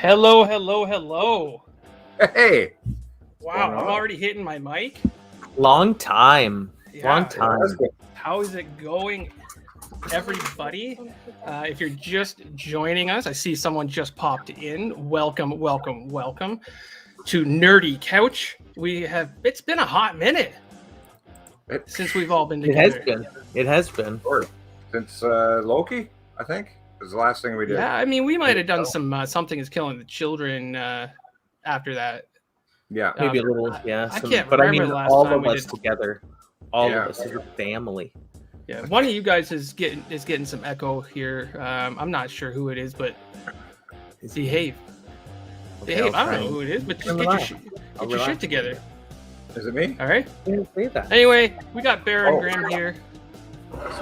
Hello, hello, hello. Hey. Wow, I'm already hitting my mic. Long time. Yeah. Long time. How is it going, everybody? If you're just joining us, I see someone just popped in. Welcome, welcome, welcome to Nerdy Couch. It's been a hot minute since we've all been together. It has been. Since Loki, I think, was the last thing we did. Yeah, I mean, we might have done some Something is Killing the Children after that. Yeah. Maybe a little, yeah. I can't but I remember mean, the last all time of we us did. together. All Yeah. of us as a family. Yeah, one of you guys is getting some echo here. I'm not sure who it is, but behave. Okay, Behave. I'll I don't try know and- who it is, but just I'll get your relax. shit relax. together. Is it me? All right. I didn't say that. Anyway, we got Baron Oh. Grimm here.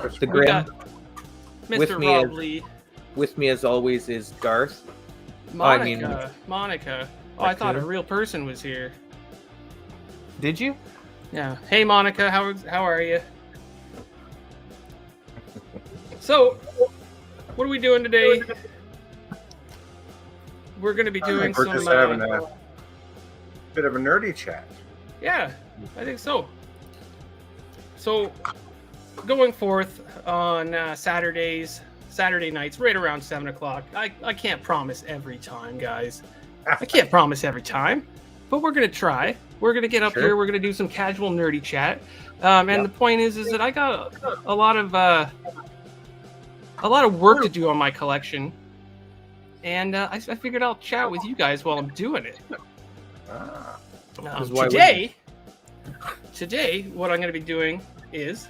Switch The my- We Grimm. got With Mr. me Rob is- Lee. With me, as always, is Garth. Monica. Monica. Oh, I thought a Raccoon. real person was here. Did you? Yeah. Hey, Monica. How are you? So, what are we doing today? We're going to be doing We're some. just having a bit of a nerdy chat. Yeah, I think so. So, going forth on Saturday nights, right around 7 o'clock. I can't promise every time, guys. I can't promise every time, but we're going to try. We're going to get up Sure. here. We're going to do some casual nerdy chat. And the point is that I got a lot of work to do on my collection. And I figured I'll chat with you guys while I'm doing it. Ah. 'Cause why Today, what I'm going to be doing is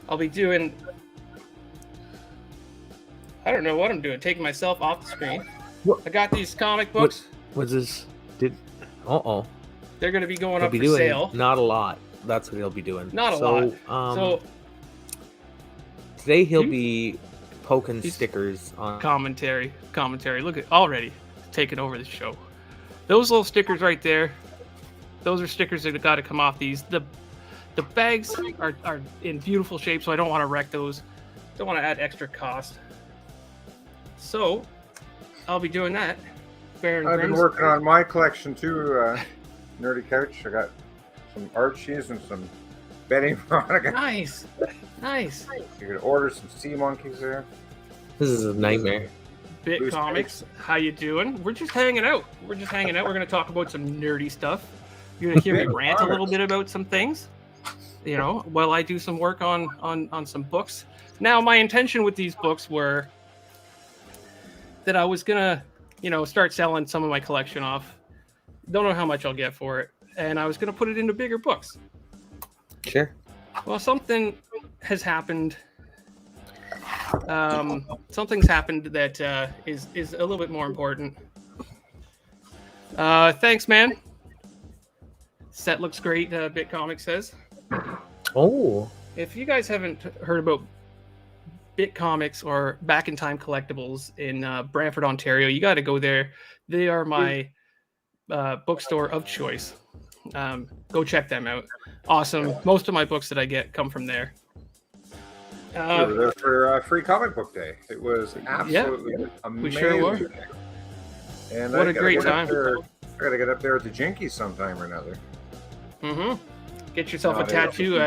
I'll be doing. I don't know what I'm doing. Taking myself off the screen. What? I got these comic books. What's this? They're going to be going He'll up be for doing sale. not a lot. That's what he'll be doing. Not a lot. So today he'll You- be poking He's- stickers on. commentary. Look at already taking over the show. Those little stickers right there. Those are stickers that got to come off these. The bags are in beautiful shape, so I don't want to wreck those. Don't want to add extra cost. So I'll be doing that. Baron I've been Grimm's. working on my collection too, Nerdy Couch. I got some Archies and some Betty Veronica. Nice. You could order some sea monkeys there. This is a nightmare. Bit Loose Comics, how you doing? We're just hanging out. We're going to talk about some nerdy stuff. You're going to hear me Bit rant a little Comics. bit about some things, while I do some work on some books. Now, my intention with these books were that I was going to, start selling some of my collection off. Don't know how much I'll get for it. And I was going to put it into bigger books. Sure. Well, something has happened. Something's happened that is a little bit more important. Thanks, man. Set looks great. Bit Comics says. Oh. If you guys haven't heard about Bit Comics or Back in Time Collectables in Brantford, Ontario, you got to go there. They are my bookstore of choice. Go check them out. Awesome. Most of my books that I get come from there. We were there for Free Comic Book Day. It was Yeah, absolutely amazing. we sure were. And What I a gotta great get up time. there- I gotta get up there at the Jinkies sometime or another. Mm-hmm. Get yourself a No, they don't. tattoo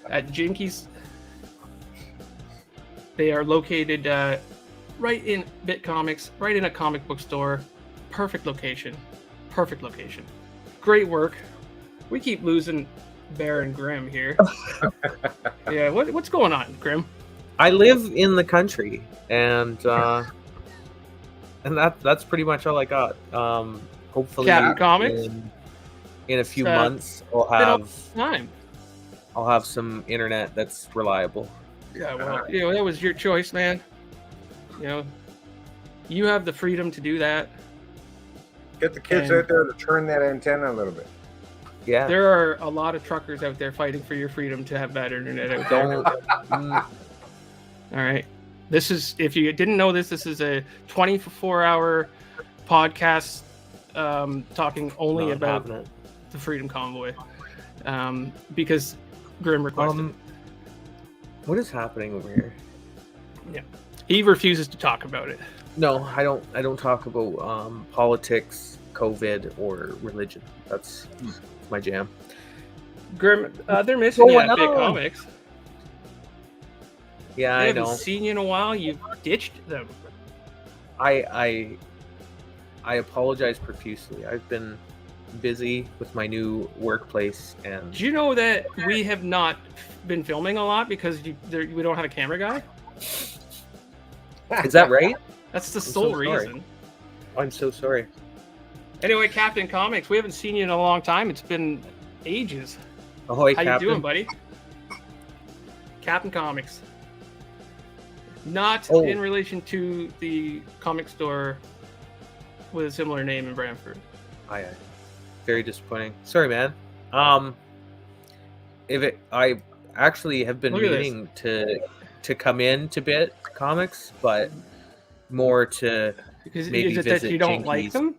at Jinkies. They are located right in Bit Comics, right in a comic book store. Perfect location. Great work. We keep losing Baron Grimm here. Yeah, what's going on, Grimm? I live in the country, and that's pretty much all I got. Hopefully, Captain Comics? in a few It's, months, Been all time. I'll have some internet that's reliable. Yeah, well, that was your choice, man. You have the freedom to do that. Get the kids And- out there to turn that antenna a little bit. Yeah. There are a lot of truckers out there fighting for your freedom to have that internet out there. Don't. All right. This is, if you didn't know this is a 24-hour podcast talking only not about having it. the Freedom Convoy because Grimm requested it. What is happening over here? He refuses to talk about it. No, I don't. I don't talk about politics, COVID, or religion. That's my jam. Grim, they're missing you going at Big on? Comics. Yeah, They I haven't know. seen you in a while. You've ditched them. I apologize profusely. I've been busy with my new workplace, and Do you know that we have not been filming a lot because we don't have a camera guy? is that right? That's the so sole sorry. reason. I'm so sorry. Anyway, Captain Comics, we haven't seen you in a long time. It's been ages. Ahoy, How Captain. you doing, buddy? Captain Comics. Not Oh. in relation to the comic store with a similar name in Brantford. Aye. Very disappointing. Sorry, man. I actually have been Look at this. meaning to come in to Bit Comics, but more to Because maybe is it that visit you don't like Jinkies. them?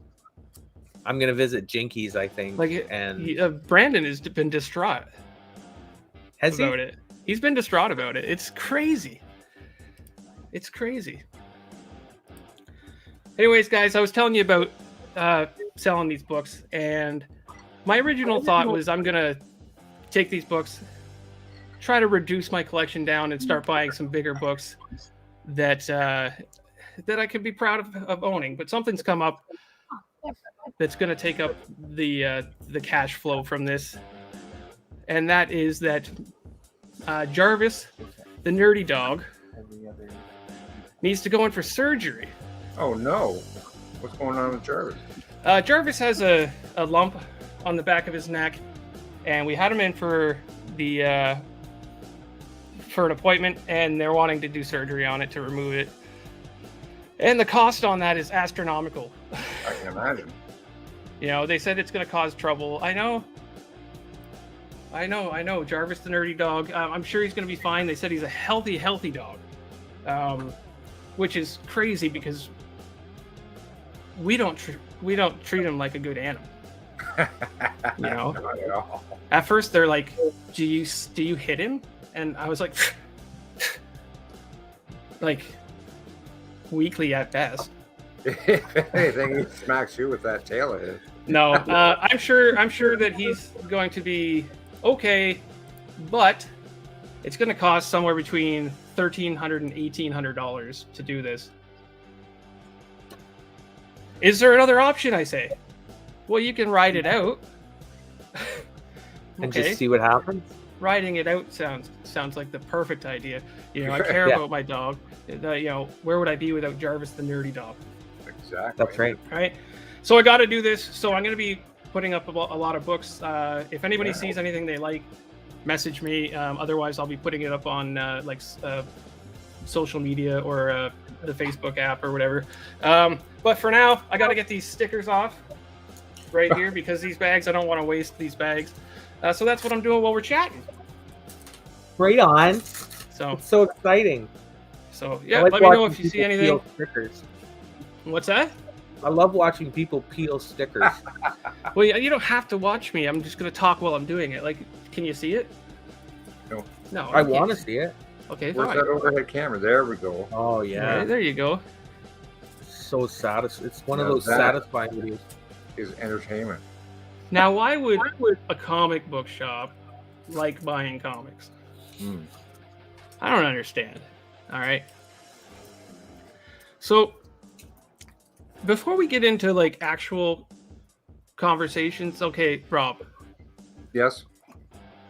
I'm gonna visit Jinkies, I think. Brandon has been distraught Has about he? it. He's been distraught about it. It's crazy. It's crazy. Anyways, guys, I was telling you about selling these books, and my original thought was I'm gonna take these books, try to reduce my collection down, and start buying some bigger books that I could be proud of owning. But something's come up that's going to take up the cash flow from this, and that is that Jarvis, the nerdy dog, needs to go in for surgery. Oh no! What's going on with Jarvis? Jarvis has a lump on the back of his neck, and we had him in for an appointment, and they're wanting to do surgery on it to remove it. And the cost on that is astronomical. I can imagine. You know, they said it's going to cause trouble. I know. Jarvis, the nerdy dog. I'm sure he's going to be fine. They said he's a healthy dog, which is crazy because we don't treat him like a good animal. You know. Not at all. At first, they're like, "Do you hit him?" And I was like, like weekly at best. If anything, he smacks you with that tail of his. No, I'm sure that he's going to be okay, but it's going to cost somewhere between $1,300 and $1,800 to do this. Is there another option? I say. Well, you can ride it out. And just see what happens. Riding it out sounds like the perfect idea. You know, I care Yeah. about my dog. You know, where would I be without Jarvis, the nerdy dog? Exactly. That's right. Right. So I got to do this. So I'm going to be putting up a lot of books. If anybody sees anything they like, message me. Otherwise, I'll be putting it up on social media or the Facebook app or whatever. But for now, I got to get these stickers off right here because these bags, I don't want to waste these bags. So that's what I'm doing while we're chatting. Right on. So It's so exciting. yeah, I like let me know watching if you see people anything. peel stickers. What's that? I love watching people peel stickers. Well, you don't have to watch me. I'm just going to talk while I'm doing it. Like, can you see it? No. No. I can't. want to see it. Okay, Where's fine. that overhead camera? There we go. Oh yeah, Right, there you go. so satisfying. It's one of Now those that- satisfying videos. Is entertainment. Now, why would a comic book shop like buying comics? I don't understand. All right. So, before we get into like actual conversations, okay, Rob, Yes.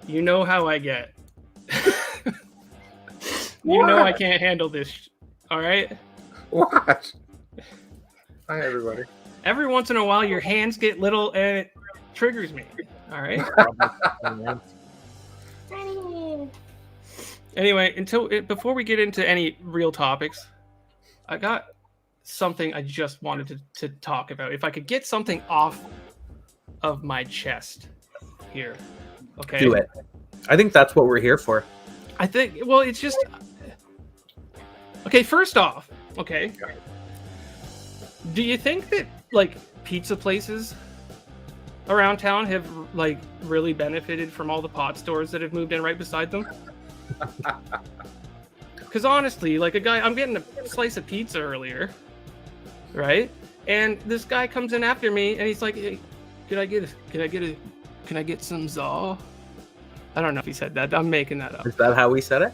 you know how I get. You know I can't handle this. All right. What? Hi, everybody. Every once in a while, your hands get little and it triggers me. All right. Anyway, before we get into any real topics, I got something I just wanted to talk about. If I could get something off of my chest here, okay? Do it. I think that's what we're here for. I think. Well, it's just okay. First off, okay. Do you think that like pizza places around town have like really benefited from all the pot stores that have moved in right beside them? Because honestly, like I'm getting a slice of pizza earlier, right? And this guy comes in after me, and he's like, "Hey, can I get some Zaw?" I don't know if he said that. I'm making that up. Is that how he said it?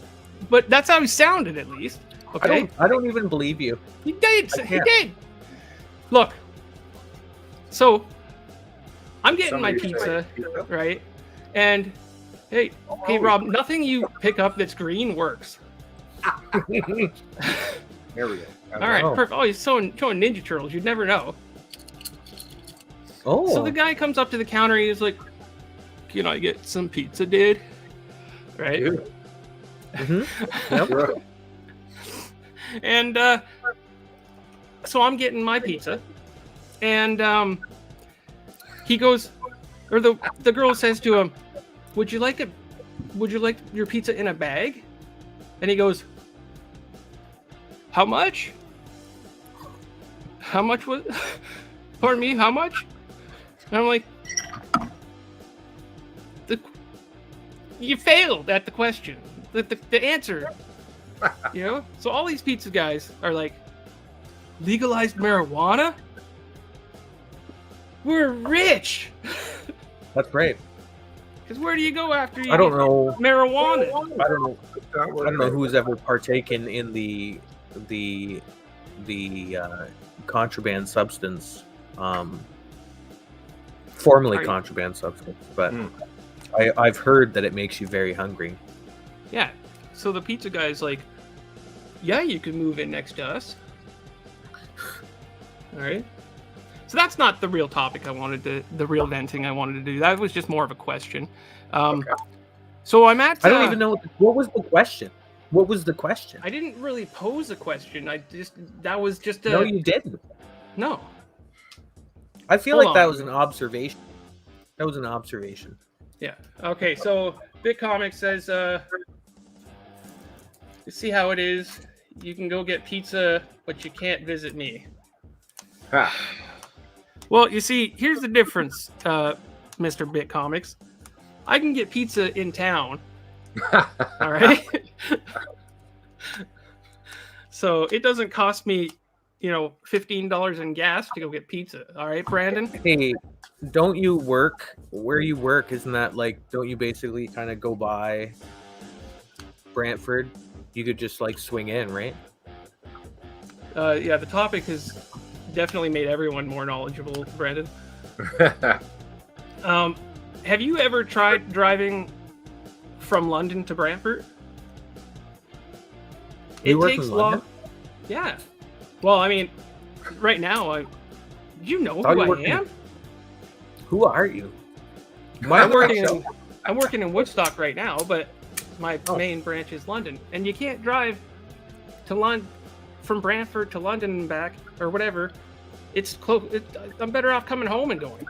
But that's how he sounded, at least. Okay. I don't even believe you. He did. I He can't. did. Look. So, I'm getting Somebody my said pizza, pizza. right? And hey, Rob, nothing you pick up that's green works. There we go. All right, Oh. perfect. Oh, he's showing Ninja Turtles. You'd never know. Oh. So the guy comes up to the counter. He's like, "Can I get some pizza, dude?" Right? Dude. Yep. Sure. And so I'm getting my pizza, and he goes, or the girl says to him, Would you like your pizza in a bag?" And he goes, "How much? How much was? Pardon me, how much?" And I'm like, "You failed at the question. The answer." You know? So all these pizza guys are like, "Legalized marijuana? We're rich." That's great. Because where do you go after you I don't get know. marijuana? I don't know. Not I what don't it know is. who's ever partaken in the contraband substance, formerly Are you- contraband substance, but Hmm. I've heard that it makes you very hungry. Yeah. So the pizza guy's like, "Yeah, you can move in next to us." All right. So that's not the real topic the real venting I wanted to do. That was just more of a question. Okay. So I'm at. I don't even know what was the question. What was the question? I didn't really pose a question. That was just a No, you didn't. no. I feel Hold like that on. was an observation. That was an observation. Yeah. Okay. So BitComic says, "You see how it is. You can go get pizza, but you can't visit me." Ha. Well, you see, here's the difference, Mr. BitComics. I can get pizza in town, all right? So it doesn't cost me, $15 in gas to go get pizza, all right, Brandon? Hey, don't you work where you work? Isn't that like, don't you basically kind of go by Brantford? You could just like swing in, right? Yeah, the topic has definitely made everyone more knowledgeable, Brandon. Have you ever tried driving from London to Brantford? You work in London? Yeah. Well, I mean, right now, do you know Thought who you I worked in- am? Who are you? I'm working in Woodstock right now, but my Oh. main branch is London, and you can't drive to London from Brantford to London and back or whatever. It's close. I'm better off coming home and going.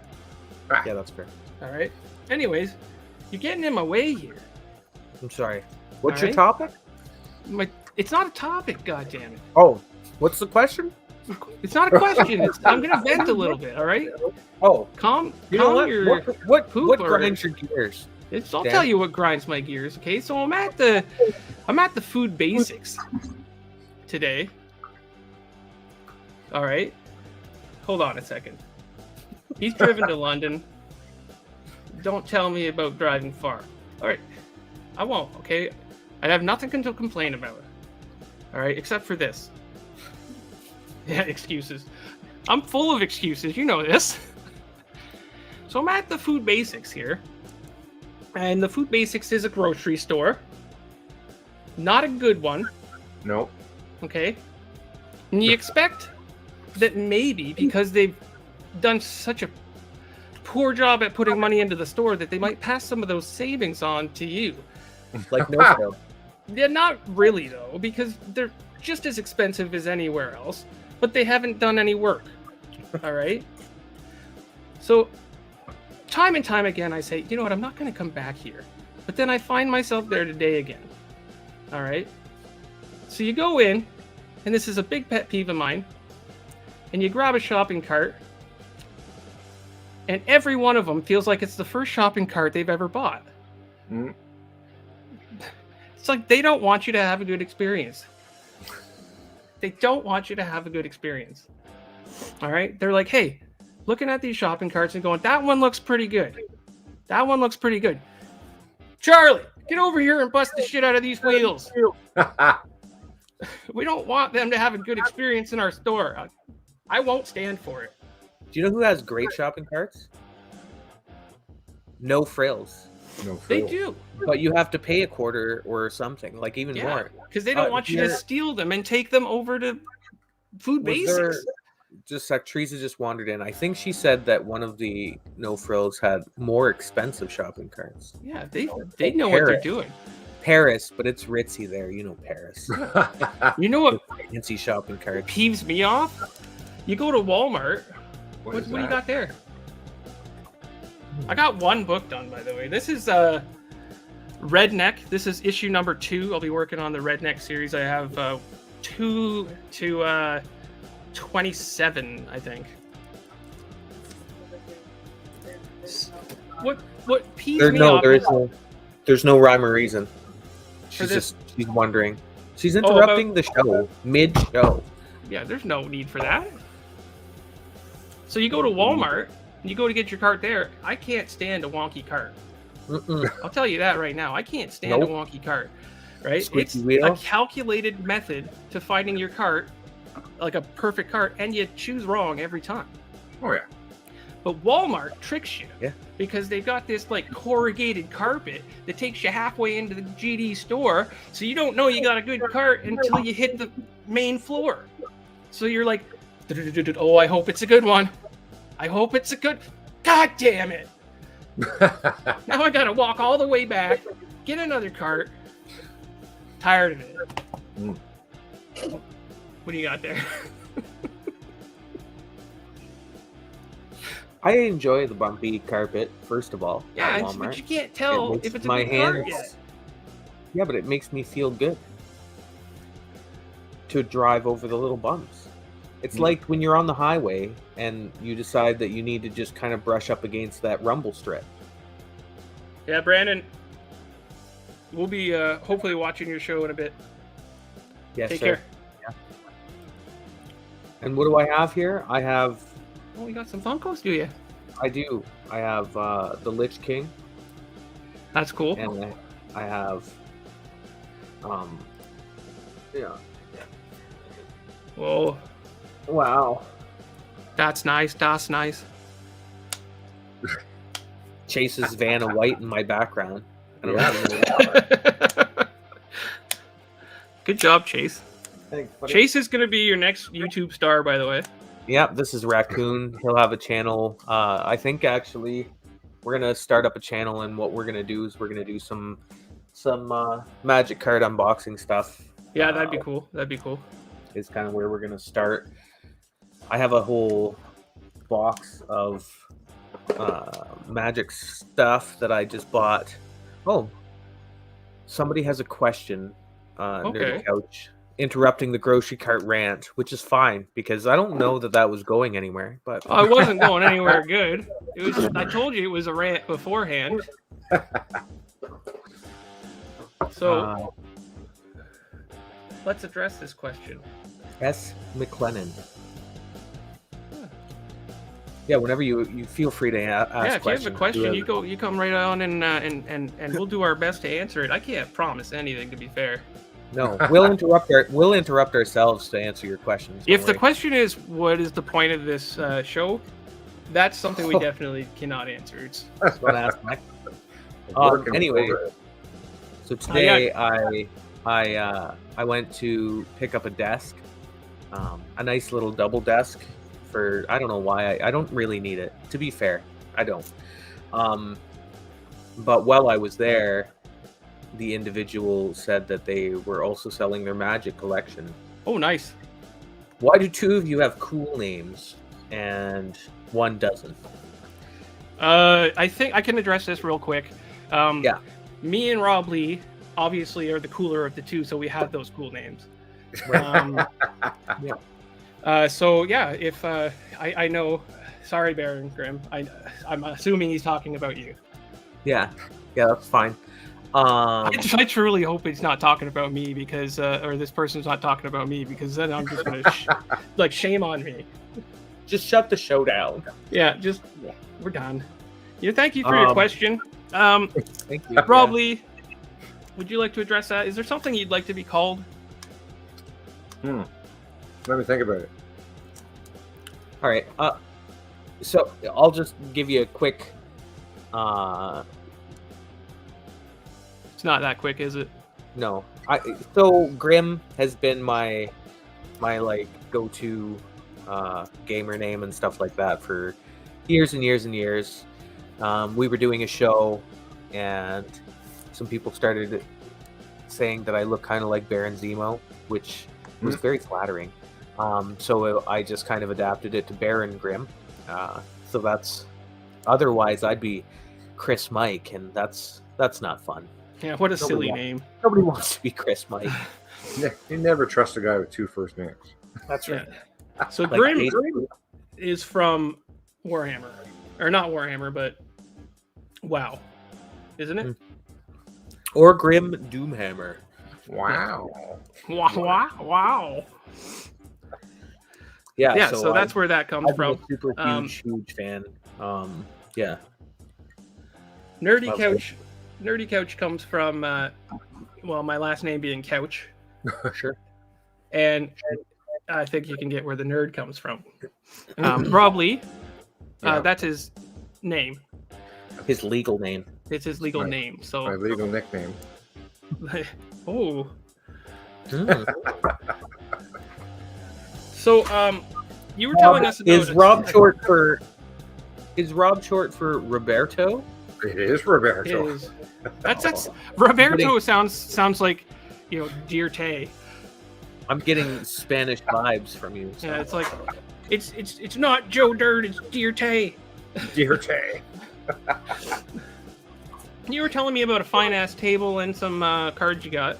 Yeah, that's fair. All right. Anyways, you're getting in my way here. I'm sorry. What's All your right. topic? It's not a topic, goddammit. Oh, what's the question? It's not a question. I'm gonna vent a little bit. All right. Oh, Calm you know what? your. What poop or- grinds your gears? I'll Dan? tell you what grinds my gears. Okay, so I'm at the food basics today. All right, hold on a second. He's driven to London. Don't tell me about driving far. All right, I won't. Okay, I have nothing to complain about. All right, except for this. Yeah, excuses. I'm full of excuses. You know this. So I'm at the food basics here. And the food basics is a grocery store. Not a good one, Nope. okay? And you expect that maybe because they've done such a poor job at putting money into the store that they might pass some of those savings on to you. Like no fail. They're not really, though, because they're just as expensive as anywhere else, but they haven't done any work. All right? So, time and time again, I say, you know what, I'm not going to come back here. But then I find myself there today again. All right? So you go in, and this is a big pet peeve of mine, and you grab a shopping cart, and every one of them feels like it's the first shopping cart they've ever bought. Mm. It's like they don't want you to have a good experience. They don't want you to have a good experience. All right, they're like, hey, looking at these shopping carts and going, that one looks pretty good. That one looks pretty good. Charlie, get over here and bust the shit out of these wheels. We don't want them to have a good experience in our store. I won't stand for it. Do you know who has great shopping carts? No frills. No They frill. do. But you have to pay a quarter or something, like even Yeah, more. because they don't want you to here- steal them and take them over to Food Was there- Basics. Just like Teresa just wandered in. I think she said that one of the no frills had more expensive shopping carts. Yeah, they know what they're Parrot. doing. Paris, but it's ritzy there. You know Paris. You know what Fancy shopping carts. peeves me off? You go to Walmart. What is do you that? got there? I got one book done, by the way. This is Redneck. This is issue number 2. I'll be working on the Redneck series. I have 2 to 27, I think. What peeves There, me no, off? there's no rhyme or reason. She's this- she's wondering. She's about- interrupting the show mid-show. Yeah, there's no need for that. So you go to Walmart, you go to get your cart there. I can't stand a wonky cart. Mm-mm. I'll tell you that right now. I can't stand Nope. a wonky cart. Right? Squeaky It's wheel. a calculated method to finding your cart, like a perfect cart, and you choose wrong every time. Oh, yeah. But Walmart tricks you. Yeah. Because they've got this like corrugated carpet that takes you halfway into the GD store, so you don't know you got a good cart until you hit the main floor. So you're like, oh, I hope it's a good one. I hope it's a good. God damn it! Now I gotta walk all the way back, get another cart. Tired of it. Mm. What do you got there? I enjoy the bumpy carpet, first of all. Yeah, at it's- but Walmart. you can't It tell makes if it's a my good cart hands. yet. Yeah, but it makes me feel good to drive over the little bumps. It's like when you're on the highway and you decide that you need to just kind of brush up against that rumble strip. Yeah, Brandon. We'll be hopefully watching your show in a bit. Yes, Take sir. care. And what do I have here? I have, Oh, you got some Funkos, do you? I do. I have the Lich King, That's cool. and I have, yeah. Whoa, Wow. that's nice. That's nice. Chase's Vanna White in my background. I don't Yeah. know. Good job, Chase. Thanks, buddy. Chase is gonna be your next YouTube star, by the way. Yep, this is Raccoon. He'll have a channel. I think actually we're gonna start up a channel, and what we're gonna do is we're gonna do some magic card unboxing stuff. Yeah, that'd be cool. That'd be cool. Is kind of where we're gonna start. I have a whole box of magic stuff that I just bought. Oh, somebody has a question. Okay. Nerdy Couch interrupting the grocery cart rant, which is fine because I don't know that was going anywhere. But Oh, I wasn't going anywhere good. It was. I told you it was a rant beforehand. So let's address this question. S. McLennan. Yeah, whenever you feel free to ask Yeah, if you have a questions. question, you come right on and we'll do our best to answer it. I can't promise anything, to be fair. No, we'll interrupt ourselves to answer your questions. If don't the worry. question is what is the point of this show, that's something we definitely cannot answer. It's Don't ask Mike. Working Anyway, for it. so today I went to pick up a desk, a nice little double desk for, I don't know why, I don't really need it, to be fair, I don't. But while I was there, the individual said that they were also selling their magic collection. oh nice. Why do two of you have cool names and one doesn't? I think I can address this real quick. Yeah. Me and Rob Lee obviously are the cooler of the two, so we have those cool names. So yeah, if I know, sorry Baron Grimm, I'm assuming he's talking about you. Yeah, that's fine. I truly hope he's not talking about me because, or this person's not talking about me because then I'm just gonna like shame on me. just shut the show down. Yeah, we're done. Thank you for your question. Thank you. Rob Lee, would you like to address that? Is there something you'd like to be called? Let me think about it. All right. So I'll just give you a quick. It's not that quick, is it? No. So Grim has been my like go-to gamer name and stuff like that for years and years and years. We were doing a show, and some people started saying that I look kind of like Baron Zemo, which was very flattering. So I just kind of adapted it to Baron Grim. So that's, otherwise I'd be Chris Mike, and that's not fun. Yeah, what a silly name. Nobody wants to be Chris Mike. You never trust a guy with 2 first names. That's right. So Like Grim Ace- is from Warhammer. Or not Warhammer, but WoW. Isn't it? Or Grim Doomhammer. Wow. Wow. Yeah, so that's where that comes I've been from. a super huge fan. Yeah. Nerdy Couch comes from, my last name being Couch. Sure. And I think you can get where the nerd comes from. Rob Lee, that's his name. His legal name. It's his legal name. So My legal nickname. oh. So you were telling us about Is Rob short for Roberto? It is Roberto. Is that's Roberto sounds like Dear Tay. I'm getting Spanish vibes from you. So. Yeah, it's like it's not Joe Dirt, it's Dear Tay. Dear Tay. You were telling me about a fine ass table and some cards you got.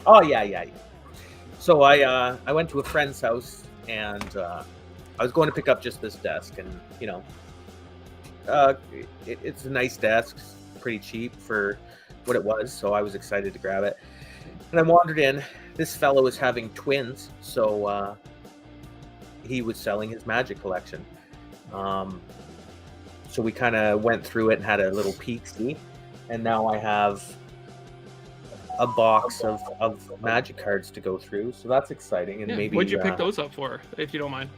Oh yeah. So I went to a friend's house, and I was going to pick up just this desk, and it's a nice desk, pretty cheap for what it was, so I was excited to grab it. And I wandered in. This fellow was having twins, so he was selling his Magic collection. So we kind of went through it and had a little peek-see, and now I have a box of Magic cards to go through, so that's exciting. And maybe what'd you pick those up for, if you don't mind?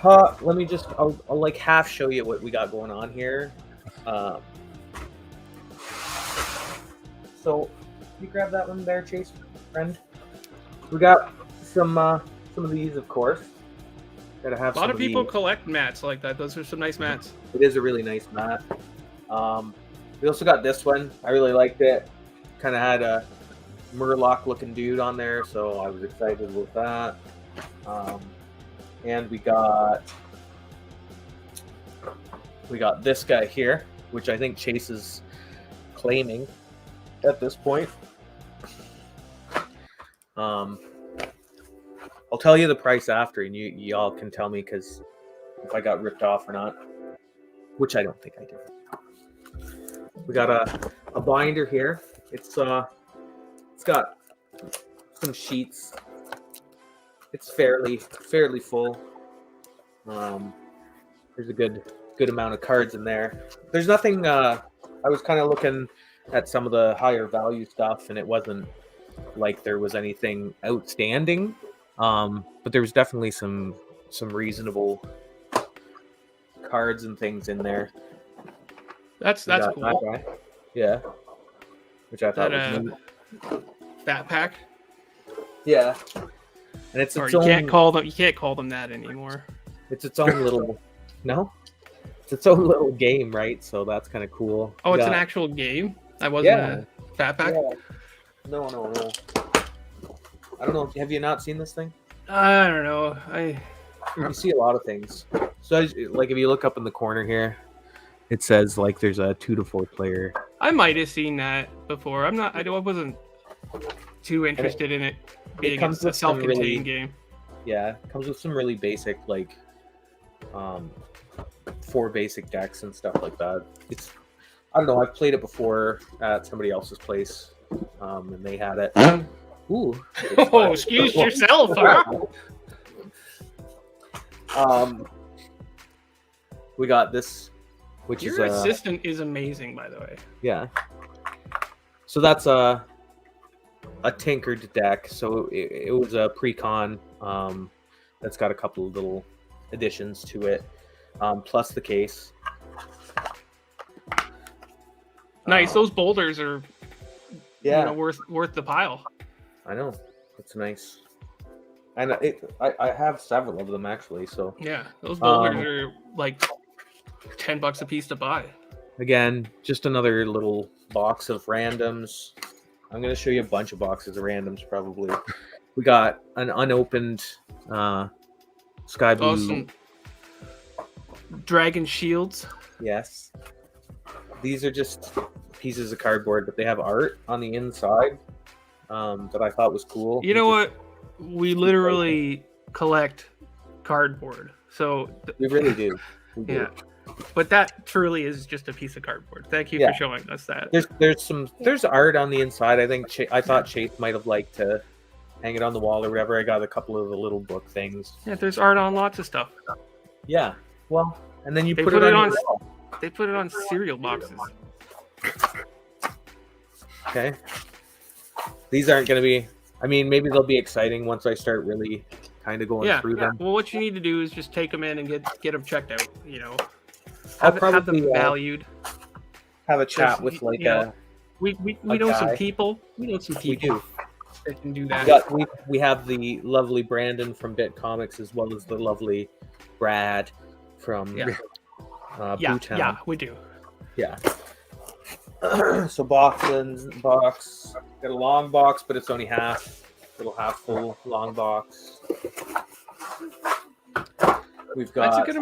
Let me just, I'll like half show you what we got going on here. So you grab that one there, Chase, friend. We got some of these, of course. Gotta have a lot of people collect mats like that. Those are some nice mats. It is a really nice mat. We also got this one. I really liked it. Kind of had a Murloc looking dude on there, so I was excited with that. And we got this guy here, which I think Chase is claiming at this point. I'll tell you the price after, and y'all can tell me because if I got ripped off or not, which I don't think I did. We got a binder here. It's got some sheets. It's fairly full. There's a good amount of cards in there. There's nothing. I was kind of looking at some of the higher value stuff, and it wasn't like there was anything outstanding. But there was definitely some reasonable cards and things in there. That's cool. Yeah. Which I thought was neat. Fat Pack. Yeah. And it's its own, you can't call them that anymore. It's its own little it's its own little game, right? So that's kind of cool. Oh, it's an actual game? That wasn't a Fat Pack? Yeah. No. I don't know. Have you not seen this thing? I don't know. You see a lot of things. So, like, if you look up in the corner here, it says like there's a 2 to 4 player. I might have seen that before. I wasn't too interested in it being a self-contained game. Yeah, it comes with some really basic, like, 4 basic decks and stuff like that. I don't know. I've played it before at somebody else's place, and they had it. Ooh. Oh, excuse yourself, huh? We got this, which Your is assistant is amazing, by the way. yeah. So that's a tinkered deck. So it was a pre-con that's got a couple of little additions to it, plus the case. Nice. Those boulders are, Yeah, worth the pile. I know. It's nice. And I have several of them actually. So Yeah, those boulders are like $10 a piece to buy. again, just another little box of randoms. I'm gonna show you a bunch of boxes of randoms probably. We got an unopened sky blue. Some dragon shields. Yes. These are just pieces of cardboard, but they have art on the inside that I thought was cool. You know what? We literally collect cardboard. So We really do. We do. yeah. But that truly is just a piece of cardboard. Thank you for showing us that. There's art on the inside. I think I thought Chase might have liked to hang it on the wall or whatever. I got a couple of the little book things. Yeah, there's art on lots of stuff. Yeah. Well, and then you They put put it it on. on- Your wall. They put it on cereal boxes. Okay. These aren't going to be. I mean, maybe they'll be exciting once I start really kind of going through them. Well, what you need to do is just take them in and get them checked out. I'll Have them probably valued. have a chat Just, with like you know, We know some guy. people. We know some we people do. that can do that. We have the lovely Brandon from Bit Comics as well as the lovely Brad from Yeah. Boo Town. Yeah, we do. Yeah. So box. Got a long box, but it's only little half full long box. We've got. That's a good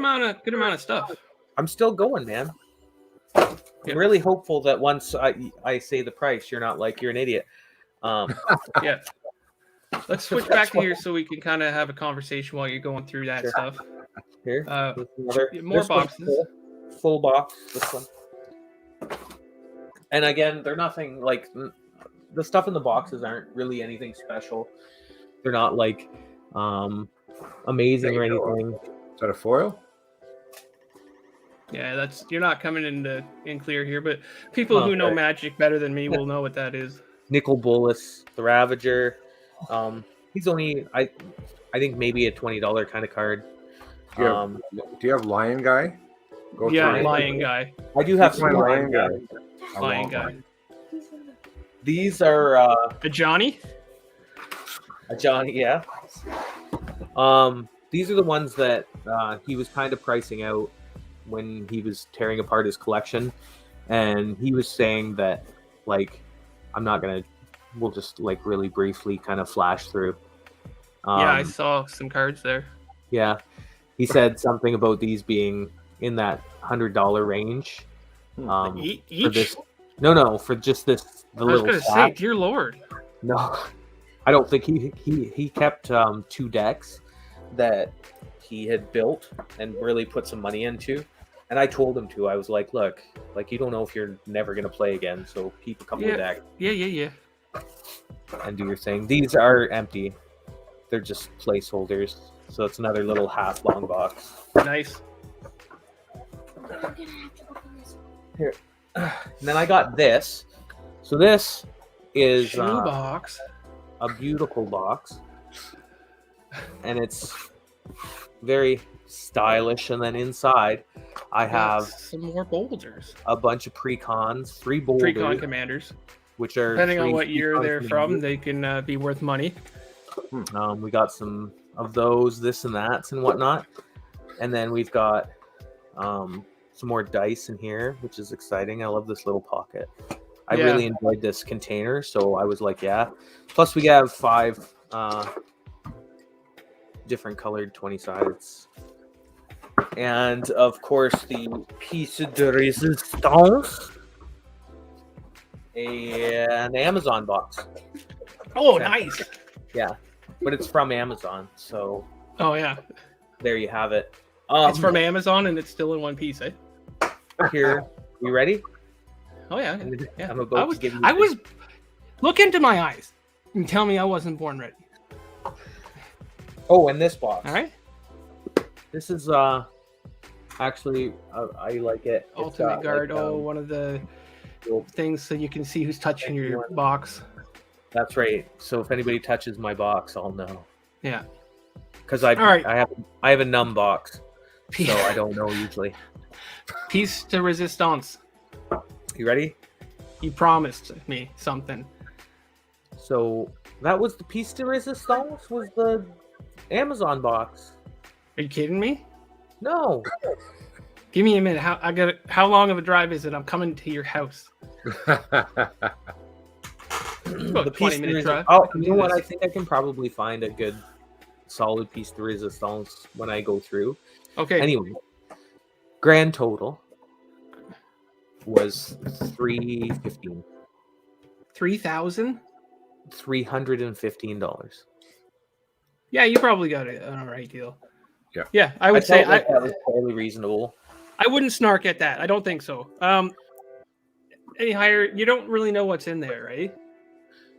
amount of stuff. I'm still going, man. Yeah. I'm really hopeful that once I say the price, you're not like you're an idiot. Yeah. Let's switch back to here so we can kind of have a conversation while you're going through that Sure. stuff. Here, More this one's boxes. full box. This one. And again, they're nothing like the stuff in the boxes aren't really anything special. They're not like amazing or anything. Is that a foil? Yeah, you're not coming in clear here, but people who know Okay. Magic better than me will know what that is. Nicol Bolas, the Ravager. He's only I think maybe a $20 kind of card. Do you have Lion Guy? Go Yeah, through it. Lion Guy. I do have Keep my some Lion Guy. I Lion want Guy. one. These are A Johnny? a Johnny, yeah. These are the ones that he was kind of pricing out when he was tearing apart his collection, and he was saying that like we'll just like really briefly kind of flash through. Yeah, I saw some cards there. Yeah, he said something about these being in that $100 range. For Each? this, no, for just the I was little gonna say, set. dear Lord. No, I don't think he kept 2 decks that he had built and really put some money into. And I told him to. I was like, look, like you don't know if you're never gonna play again, so keep a couple of decks Yeah. and do your thing. These are empty. They're just placeholders. So it's another little half long box. Nice. Here. And then I got this. So this is Shoebox. a beautiful box. And it's very stylish. And then inside I have some more boulders. a bunch of pre-cons, 3 boulders, Pre-con commanders. which are Depending on 3 what year pre-con they're from, commanders. they can be worth money. We got some of those, this and that, and whatnot. And then we've got some more dice in here, which is exciting. I love this little pocket. I Yeah. really enjoyed this container, so I was like, yeah. Plus, we have 5 different colored 20-sideds. And, of course, the piece de resistance, an Amazon box. Oh, Yeah. nice. Yeah, but it's from Amazon, so Oh, yeah. there you have it. It's from Amazon and it's still in one piece, eh? Here. You ready? Oh, yeah. Yeah. I'm about to give you. I was. Look into my eyes and tell me I wasn't born ready. Oh, and this box. All right. This is actually I like it. It's Ultimate got, Guard. like, One of the little- things so you can see who's touching your box. That's right. So if anybody touches my box, I'll know. Yeah. Because All right. I have a numb box, so I don't know usually. Piece de resistance. You ready? You promised me something. So that was the piece de resistance. Was the Amazon box? Are you kidding me? No. Give me a minute. How long of a drive is it? I'm coming to your house. About The 20-minute drive. Oh, I can you do know what? this. I think I can probably find a good, solid piece de resistance when I go through. Okay. Anyway, grand total was $315. 3,000? $315. Yeah, you probably got it an all right deal. Yeah. Yeah, I would say felt like that was fairly reasonable. I wouldn't snark at that. I don't think so. Any higher, you don't really know what's in there, right?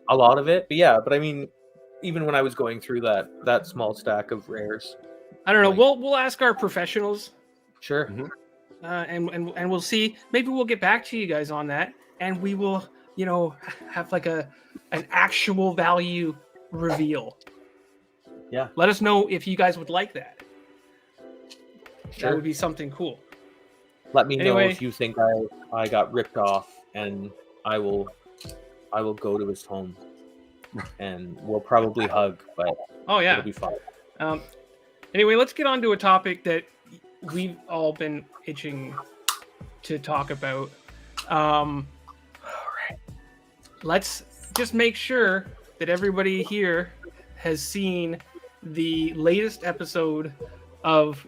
A lot of it, but yeah. But I mean, even when I was going through that small stack of rares, I don't know. Like- We'll ask our professionals, sure. Mhm. and we'll see. Maybe we'll get back to you guys on that, and we will, have like an actual value reveal. Yeah. Let us know if you guys would like that. That Sure. would be something cool. Let me know Anyway. if you think I got ripped off, and I will go to his home, and we'll probably hug, but Oh yeah. it'll be fun. Anyway, let's get on to a topic that we've all been itching to talk about. Let's just make sure that everybody here has seen the latest episode of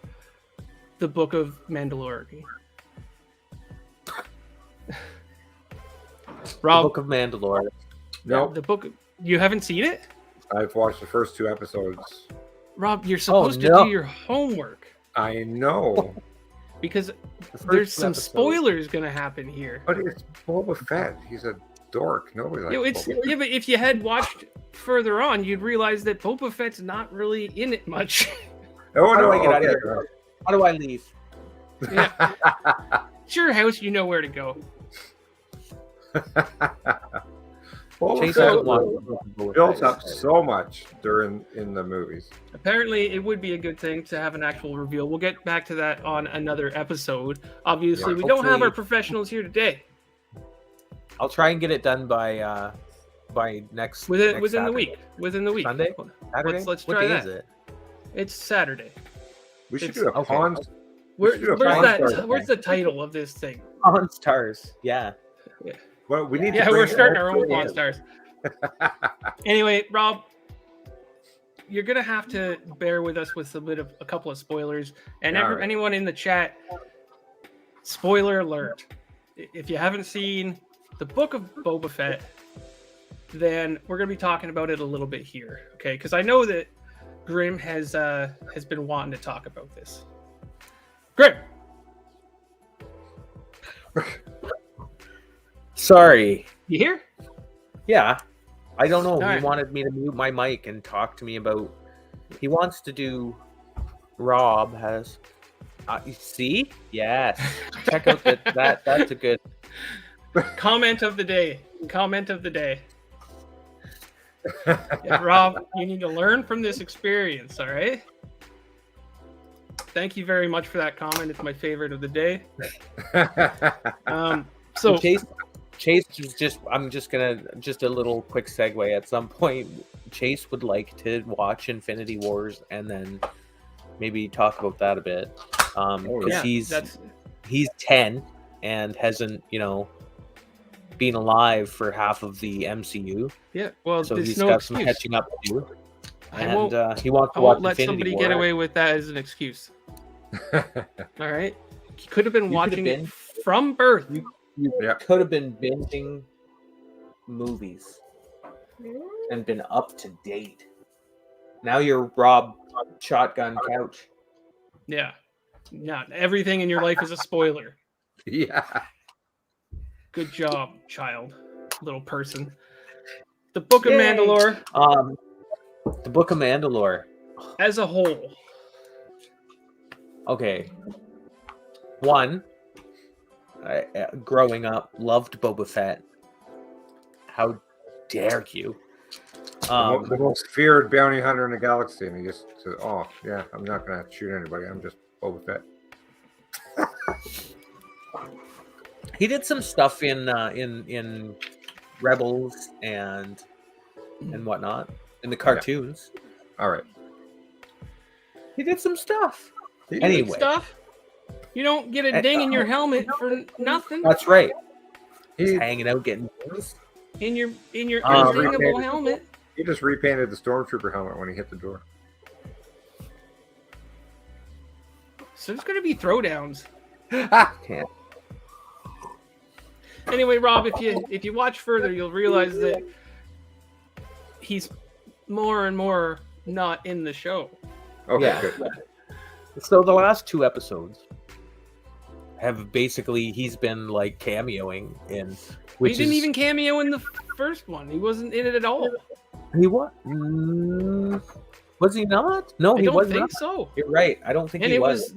the Book of Mandalorian. The Rob, Book of Mandalore. No, the book. You haven't seen it, I've watched the first 2 episodes. Rob. You're supposed no. to do your homework I know, because The first there's two some episodes. spoilers gonna happen here. but it's Boba Fett. He's a dork. Nobody likes Boba Fett. But if you had watched further on, you'd realize that Boba Fett's not really in it much. Oh How no! do I get out of okay. here? How do I leave? Yeah. It's your house, you know where to go. Boba Chase Fett hasn't watched was the Book of Boba built Fett. up so much in the movies. Apparently, it would be a good thing to have an actual reveal. We'll get back to that on another episode. Obviously, Yeah, we don't have hopefully- our professionals here today. I'll try and get it done by next Within next the Saturday. week. Within the week. Sunday? Saturday? Let's What try day that. is it? It's Saturday. We should It's- do a okay. pawn. Where's should do a Pawn Stars the title of this thing? Pawn Stars. Yeah. Well, we need. Yeah, to we're bring starting our own everybody Pawn in. Stars. Anyway, Rob, you're gonna have to bear with us with a couple of spoilers, and All right. anyone in the chat, spoiler alert. If you haven't seen the Book of Boba Fett, then we're gonna be talking about it a little bit here, okay? Because I know that Grim has been wanting to talk about this. Grim, Sorry. you here? Yeah. I don't know. All He right. wanted me to mute my mic and talk to me about. He wants to do. Rob has. You see? Yes. Check out that. That's a good. Comment of the day. Comment of the day. Yeah, Rob, you need to learn from this experience, all right? Thank you very much for that comment. It's my favorite of the day. So Chase was just. I'm just gonna. Just a little quick segue. At some point, Chase would like to watch Infinity Wars and then maybe talk about that a bit. Because yeah, he's 10 and hasn't been alive for half of the MCU, yeah. Well, so there's he's no got excuse. some catching up to do. I And won't- he wants I to watch won't let Infinity somebody War. get away with that as an excuse. All right, he could have been You could watching have it been. from birth. You Yeah. could have been binging movies and been up to date. Now you're Rob Shotgun Couch. Yeah, everything in your life is a spoiler. Yeah. Good job, child, little person. The Book of Yay. Mandalore The Book of Mandalore. as a whole. Okay. One, growing up, loved Boba Fett. How dare you? The most feared bounty hunter in the galaxy, and he just said, "Oh yeah, I'm not gonna shoot anybody. I'm just Boba Fett." He did some stuff in Rebels and whatnot in the cartoons. All right. He did some stuff. Good Anyway, stuff. You don't get a ding in your helmet for nothing. that's right. He He's hanging out getting dings. In your Oh, undingable okay. helmet. he just repainted the stormtrooper helmet when he hit the door. So there's gonna be throwdowns. Can't. Anyway, Rob, if you watch further, you'll realize that he's more and more not in the show. Okay, Yeah. good. So the last 2 episodes have basically he's been like cameoing in. Which He didn't is, even cameo in the first one. He wasn't in it at all. He what? Was he not? No, I he don't was think not. so. You're right. I don't think And he it was.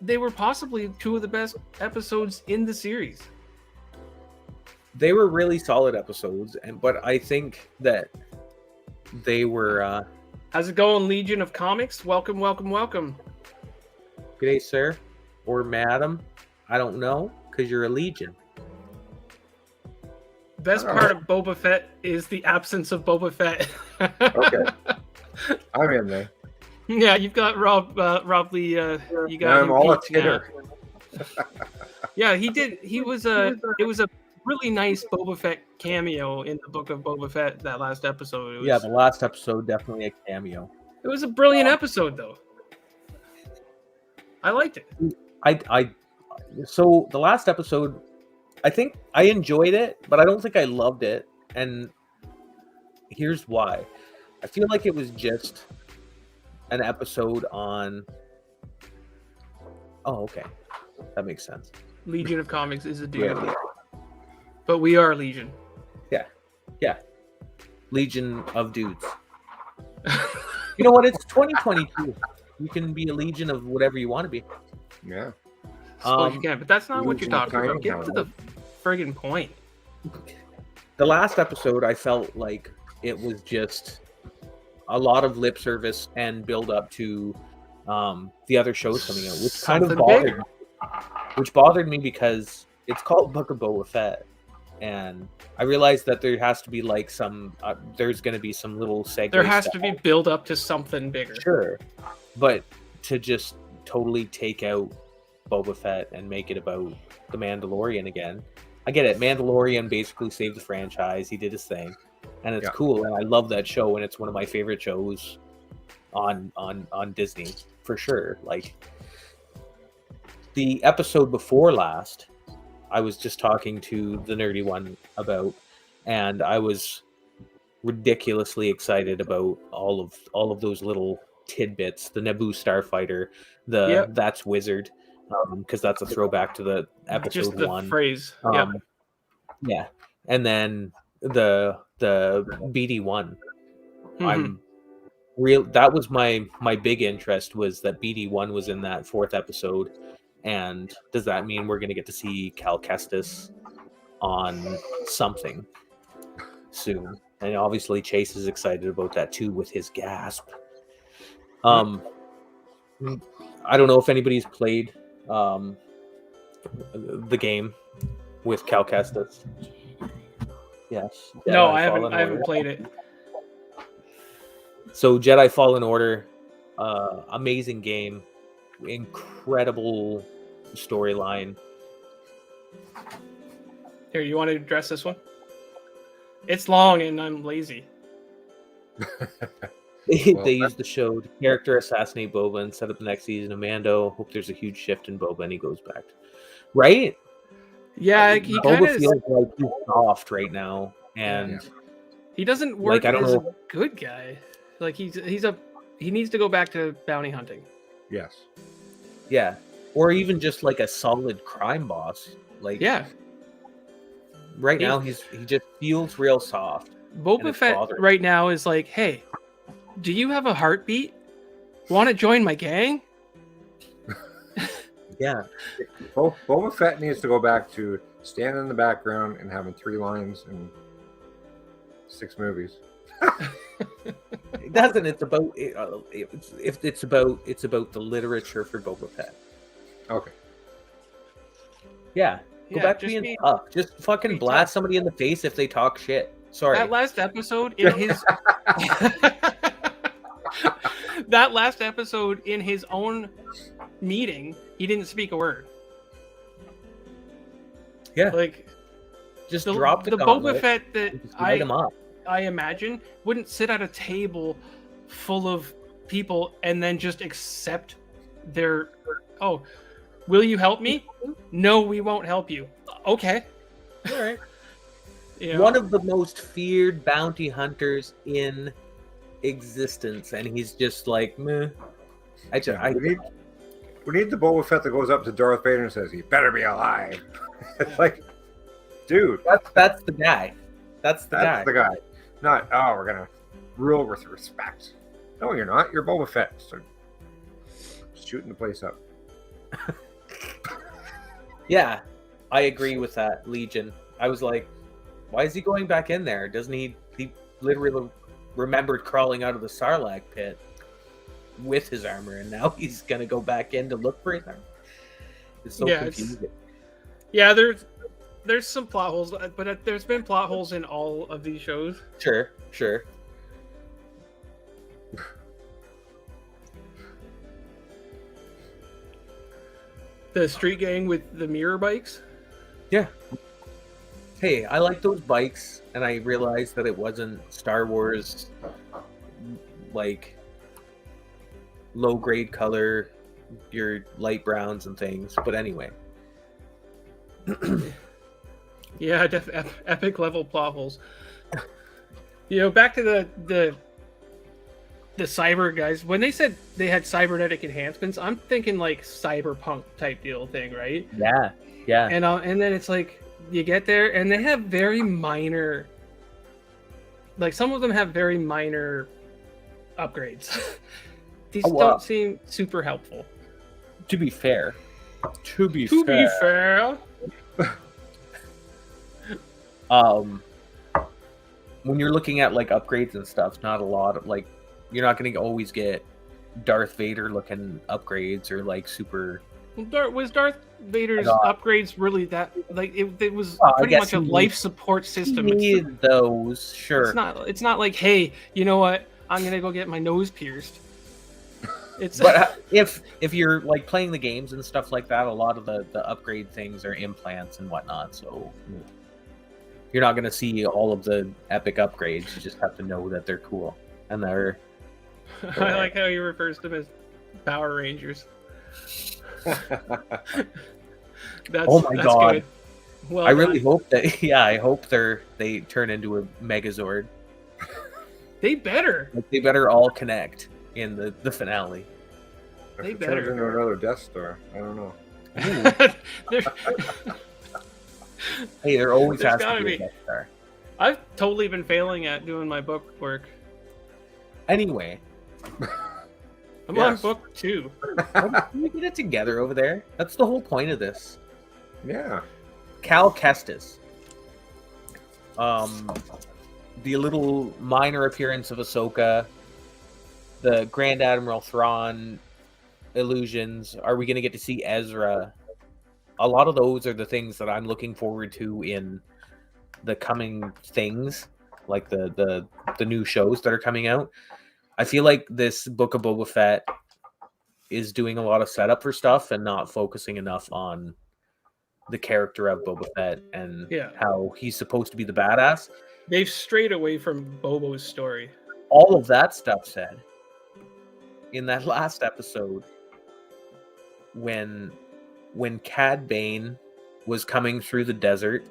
they were possibly 2 of the best episodes in the series. They were really solid episodes, but I think that they were. How's it going, Legion of Comics? Welcome, welcome, welcome. Good day, sir, or madam. I don't know, because you're a legion. Best part of Boba Fett is the absence of Boba Fett. Okay. I'm in there. Yeah, you've got Rob Lee. You got I'm him all a peaked now. titter. Yeah, he did. It was a really nice Boba Fett cameo in the book of Boba Fett. That last episode. Yeah, the last episode definitely a cameo. It was a brilliant episode, though. I liked it. So the last episode, I think I enjoyed it, but I don't think I loved it. And here's why. I feel like it was just an episode on. Oh, okay. That makes sense. Legion of Comics is a dude, Yeah. but we are Legion. Yeah. Legion of dudes. You know what? It's 2022. You can be a legion of whatever you want to be. Yeah. Suppose you can, but that's not what you're Legion of talking about. Get Tiny to the friggin' point. The last episode, I felt like it was just a lot of lip service and build up to the other shows coming out, which kind of Something bothered big. me. Which bothered me because it's called Book of Boba Fett, and I realized that there has to be like some. There's going to be some little segue. There has stuff. to be build up to something bigger. Sure, but to just totally take out Boba Fett and make it about the Mandalorian again, I get it. Mandalorian basically saved the franchise. He did his thing, and it's cool. And I love that show, and it's one of my favorite shows on Disney for sure. Like the episode before last, I was just talking to the nerdy one about, and I was ridiculously excited about all of those little tidbits. The Naboo starfighter, that's Wizard, because that's a throwback to the episode Just the 1 phrase. yeah, and then the BD1. I'm real. That was my big interest, was that BD1 was in that 4th episode. And does that mean we're going to get to see Cal Kestis on something soon? And obviously Chase is excited about that too with his gasp. I don't know if anybody's played the game with Cal Kestis. Yes. No, Jedi I Fallen haven't Order. played it. So Jedi Fallen Order, amazing game, incredible storyline. Here, you want to address this one? It's long and I'm lazy. They used the show to character assassinate Boba and set up the next season of Mando. Hope there's a huge shift in Boba and he goes back. Right? Yeah, he kind Boba of feels like he's soft right now, and he doesn't work Like, I don't as know. a good guy. Like he needs to go back to bounty hunting. Yes. yeah, or even just like a solid crime boss. Like Yeah, right now he just feels real soft. Boba it's Fett bothering. right now is like, hey, do you have a heartbeat? Want to join my gang? Yeah. Boba Fett needs to go back to standing in the background and having 3 lines in 6 movies. It doesn't. It's about it's about the literature for Boba Fett. Okay. Yeah. Go back to just being tough. Just fucking be blast tough. somebody in the face if they talk shit. Sorry. That last episode in his that last episode in his own meeting, he didn't speak a word. Yeah. Like Just the drop the Boba gauntlet Fett that and just light 'em up. I imagine wouldn't sit at a table full of people and then just accept their will you help me? No, we won't help you. Okay. All right. You know? One of the most feared bounty hunters in existence, and he's just like, meh. We need the Boba Fett that goes up to Darth Vader and says, "He better be alive." It's like, dude, that's the guy. That's the guy. the guy. Not, we're gonna rule with respect. No, you're not. You're Boba Fett. So shooting the place up. Yeah, I agree with that, Legion. I was like, why is he going back in there? Doesn't he literally remembered crawling out of the Sarlacc pit with his armor, and now he's gonna go back in to look for his armor. It's so confusing. Yeah, there's some plot holes, but there's been plot holes in all of these shows. Sure. The street gang with the mirror bikes. Yeah. Hey, I like those bikes, and I realized that it wasn't Star Wars, like, low-grade color, your light browns and things. But anyway. Yeah, epic level plot holes. You know, back to the cyber guys. When they said they had cybernetic enhancements, I'm thinking like cyberpunk type deal thing, right? Yeah. And then it's like you get there and they have very minor, like some of them have very minor upgrades. These don't seem super helpful. To be fair. When you're looking at like upgrades and stuff, not a lot of like, you're not going to always get Darth Vader looking upgrades or like super. Was Darth Vader's upgrades really that like it was pretty much a life support system? He needed those, sure. It's not like, hey, you know what? I'm gonna go get my nose pierced. It's but if you're like playing the games and stuff like that, a lot of the upgrade things are implants and whatnot, so you're not going to see all of the epic upgrades. You just have to know that they're cool and they're. I like how he refers to them as Power Rangers. Oh my god! Good. Well, I really hope that. Yeah, I hope they turn into a Megazord. They better. Like, they better all connect in the finale. They if it better. turns into another Death Star, I don't know. Hey, there always There's has to gotta be a be. Death Star. I've totally been failing at doing my book work. Anyway, I'm on book 2. can we get it together over there? That's the whole point of this. Yeah. Cal Kestis. The little minor appearance of Ahsoka, the Grand Admiral Thrawn illusions. Are we going to get to see Ezra? A lot of those are the things that I'm looking forward to in the coming things, like the new shows that are coming out. I feel like this Book of Boba Fett is doing a lot of setup for stuff and not focusing enough on the character of Boba Fett and how he's supposed to be the badass. They've strayed away from Bobo's story. All of that stuff said, in that last episode, when Cad Bane was coming through the desert,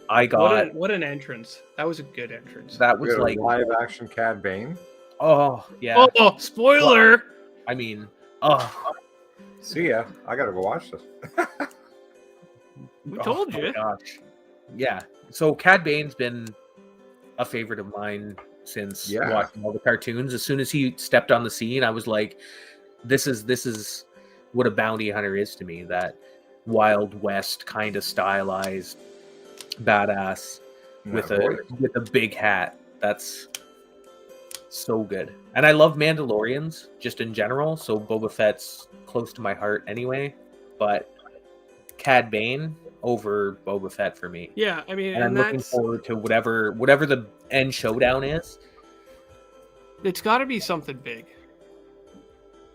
I got what an entrance. That was a good entrance. That was like live action Cad Bane. Oh yeah. Oh, spoiler. Well, I mean, see ya. I gotta go watch this. We told you. Gosh. Yeah. So Cad Bane's been a favorite of mine since watching all the cartoons. As soon as he stepped on the scene, I was like, this is what a bounty hunter is to me. That Wild West kind of stylized badass with a big hat. That's so good. And I love Mandalorians just in general, so Boba Fett's close to my heart anyway. But Cad Bane over Boba Fett for me. Yeah, I mean, And I'm looking forward to whatever the end showdown is. It's got to be something big.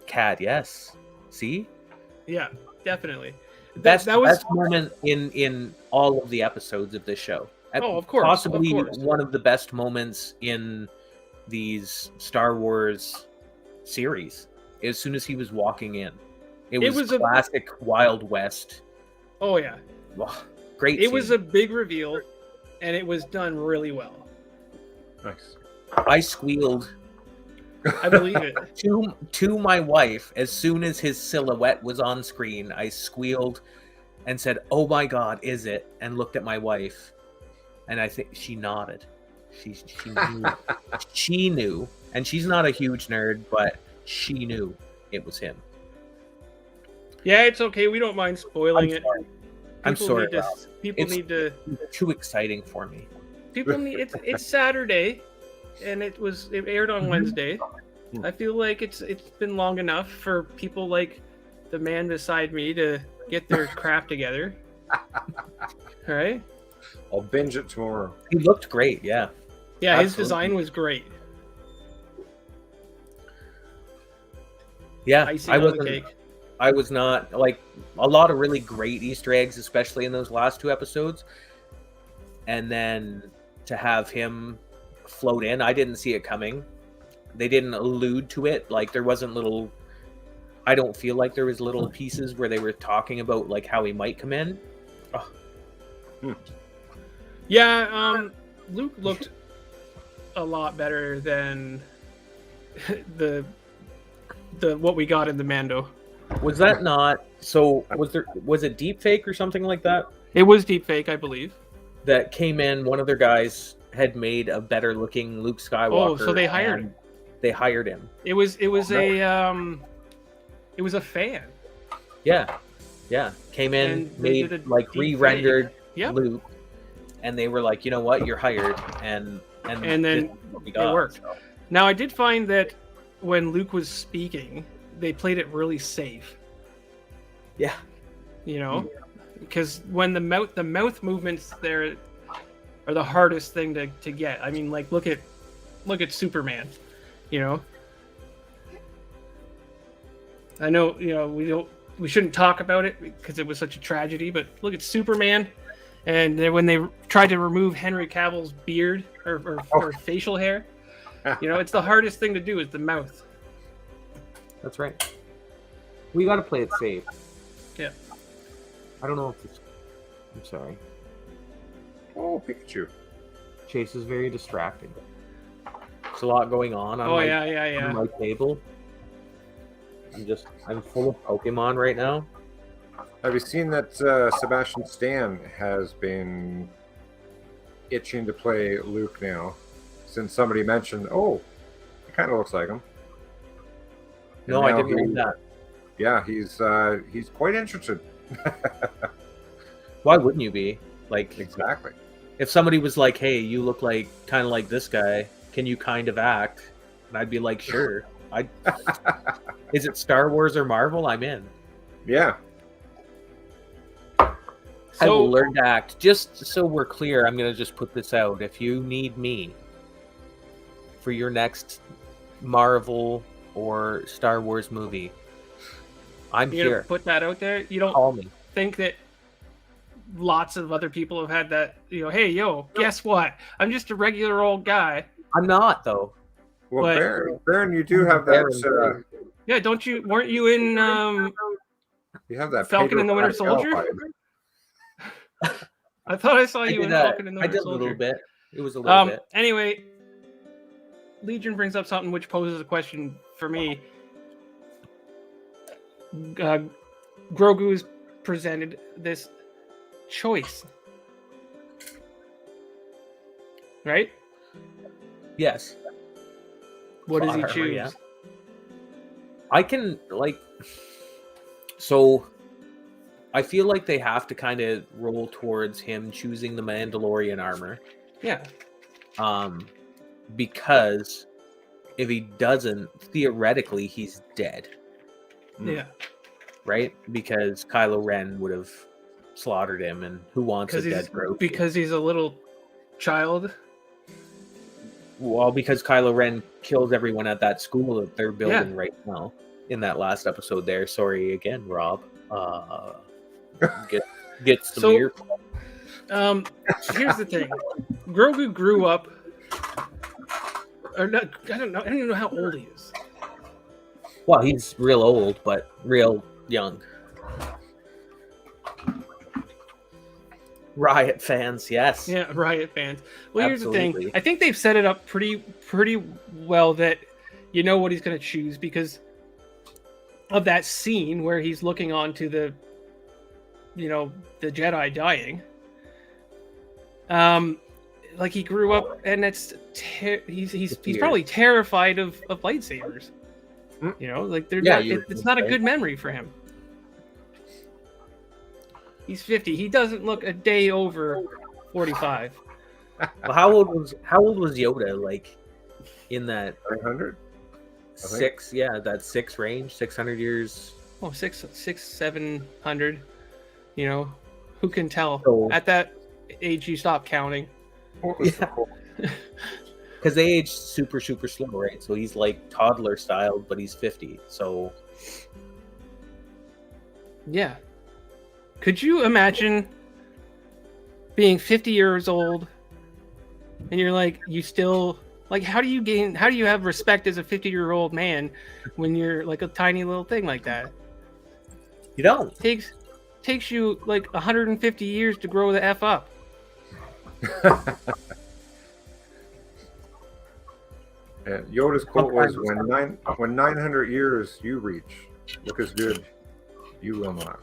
Cad, yes. See? Yeah, definitely. Best moment in all of the episodes of this show. Oh, of course. Possibly one of the best moments in these Star Wars series. As soon as he was walking in, it was a classic Wild West. Oh yeah, great. It was a big reveal, and it was done really well. Nice. I squealed. I believe it. to my wife, as soon as his silhouette was on screen, I squealed and said, "Oh my God, is it?" And looked at my wife, and I think she nodded. She knew. She knew, and she's not a huge nerd, but she knew it was him. Yeah, it's okay. We don't mind spoiling it. I'm sorry. People need to. Too exciting for me. People need. It's Saturday, and it aired on Wednesday. I feel like it's been long enough for people like the man beside me to get their crap together. All right. I'll binge it tomorrow. He looked great. Yeah. Yeah, Absolutely. his design was great. Yeah, Icing on the cake. I was not like a lot of really great Easter eggs, especially in those last two episodes. And then to have him float in, I didn't see it coming. They didn't allude to it. Like there wasn't little. I don't feel like there was little pieces where they were talking about like how he might come in. Oh. Yeah, Luke looked a lot better than the what we got in the Mando. Was that not so? Was it deep fake or something like that? It was deep fake, I believe. That came in. One of their guys had made a better looking Luke Skywalker. Oh, so they hired him. They hired him. It was a fan. Yeah. Came in, And made like re-rendered Yep. Luke, and they were like, you know what, you're hired, and then it worked. Now I did find that when Luke was speaking, they played it really safe. Yeah. You know, because when the mouth movements there are the hardest thing to get. I mean, like look at Superman. You know, I know we shouldn't talk about it because it was such a tragedy. But look at Superman, and then when they tried to remove Henry Cavill's beard or facial hair, it's the hardest thing to do is the mouth. That's right. We got to play it safe. Yeah. I don't know if it's. I'm sorry. Oh, Pikachu. Chase is very distracting. There's a lot going on on my table. I'm full of Pokemon right now. Have you seen that Sebastian Stan has been itching to play Luke now? Since somebody mentioned, it kind of looks like him. No, I didn't read that. Yeah, he's quite interested. Why wouldn't you be? Like Exactly. If somebody was like, "Hey, you look like kind of like this guy. Can you kind of act?" And I'd be like, "Sure." Is it Star Wars or Marvel? I'm in. Yeah. I will learn to act. Just so we're clear, I'm going to just put this out. If you need me for your next Marvel or Star Wars movie, I'm You're here. gonna put that out there. You don't Call me. think that lots of other people have had that? Hey, guess what? I'm just a regular old guy. I'm not though. Well, But- Baron, you do have that. Yeah, weren't you in You have that Falcon Pedro and the Winter Pascal Soldier? vibe. I thought I saw you in Falcon and the I Winter did a Soldier. little bit. It was a little bit. Anyway, Legion brings up something which poses a question for me. Grogu's presented this choice, right? Yes. What does he Armor, choose? yeah. I can So I feel like they have to kind of roll towards him choosing the Mandalorian armor. Yeah. Because if he doesn't, theoretically, he's dead. Yeah. Right? Because Kylo Ren would have slaughtered him, and who wants a dead bro? Because he's a little child. Well, because Kylo Ren kills everyone at that school that they're building right now. In that last episode there. Sorry again, Rob. Get some ear. Here's the thing. Grogu grew up. Or not, I don't even know how old he is. Well, he's real old, but real young. Riot fans, yes. Yeah, Riot fans. Well, Absolutely. Here's the thing. I think they've set it up pretty well that you know what he's going to choose because of that scene where he's looking on to the Jedi dying. Like he grew up, and he's probably terrified of lightsabers. You know, like they're it's not a good memory for him. He's 50. He doesn't look a day over 45. Well, how old was Yoda? Like in that 900? 6, that 6 range, 600 years. Oh, 700. You know, who can tell? So, at that age, you stop counting. Because they age super slow, right? So he's like toddler style, but he's 50. So yeah. Could you imagine being 50 years old and you're like, you still like, how do you have respect as a 50-year-old man when you're like a tiny little thing like that? You don't. Takes you like 150 years to grow the F up. Yeah, Yoda's quote was, when 900 years you reach, look as good you will not.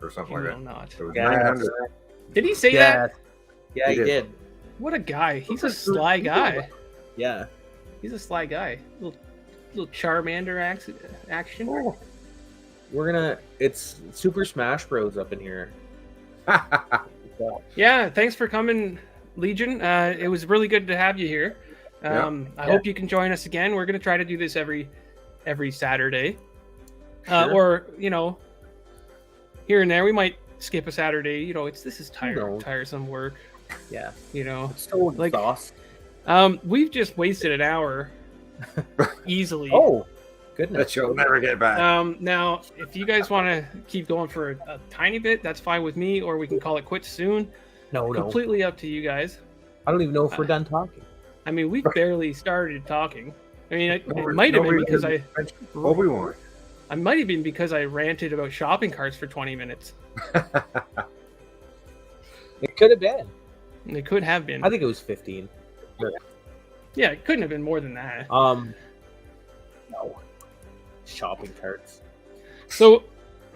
Or something You like will that. not. It was Yeah. 900. Did he say that? Yeah, he did. What a guy. He's a sly guy. Yeah. He's a sly guy. Little Charmander action. Oh. It's Super Smash Bros. Up in here. Yeah, thanks for coming, Legion. It was really good to have you here. I hope you can join us again. We're going to try to do this every Saturday. Sure. Or, here and there. We might skip a Saturday. This is tiresome work. Yeah. It's so like sauce. We've just wasted an hour easily. Oh, goodness. That you'll never get back. Now, if you guys want to keep going for a tiny bit, that's fine with me, or we can call it quits soon. No. Completely up to you guys. I don't even know if we're done talking. I mean, we've barely started talking. I mean, it might have been because Obi-Wan. I might have been because I ranted about shopping carts for 20 minutes. It could have been. It could have been. I think it was 15. Yeah, it couldn't have been more than that. No. Shopping carts. So,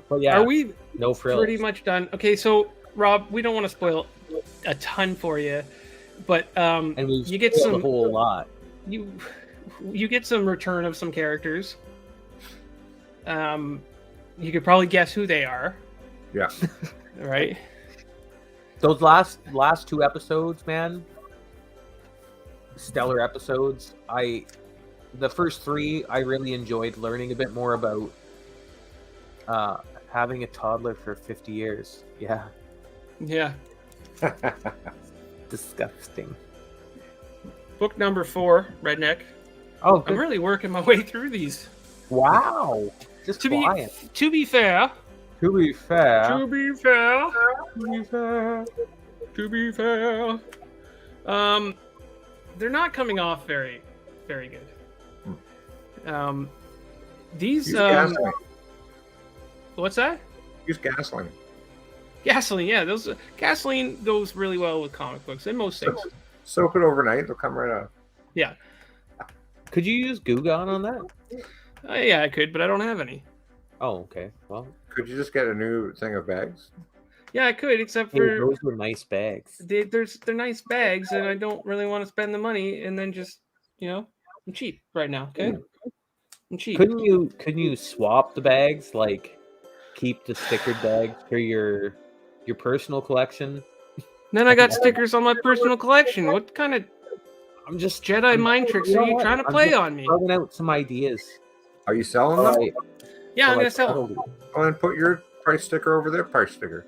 but yeah, are we no frills. Pretty much done? Okay, so Rob, we don't want to spoil a ton for you, but and you get some a whole lot. You get some return of some characters. You could probably guess who they are. Yeah. Right. Those last 2 episodes, man. Stellar episodes. The first 3, I really enjoyed learning a bit more about having a toddler for 50 years. Yeah. Yeah. Disgusting. Book number 4, Redneck. Oh, good. I'm really working my way through these. Wow. Just to flying. To be fair, they're not coming off very, very good. These Use gasoline. What's that? Use gasoline. Gasoline, yeah. Gasoline goes really well with comic books and most things. Soak it overnight; they'll come right out. Yeah. Could you use Goo Gone on that? Yeah, I could, but I don't have any. Oh, okay. Well, could you just get a new thing of bags? Yeah, I could, except for those were nice bags. They're nice bags, and I don't really want to spend the money. And then just I'm cheap right now. Okay, I'm cheap. Couldn't you swap the bags? Like, keep the sticker bags for your personal collection. Then I got stickers on my personal collection. What kind of I'm just Jedi mind tricks are you trying to play on me? Throwing out some ideas. Are you selling them? Yeah, I'm So gonna sell them. Oh, and put your price sticker over their price sticker.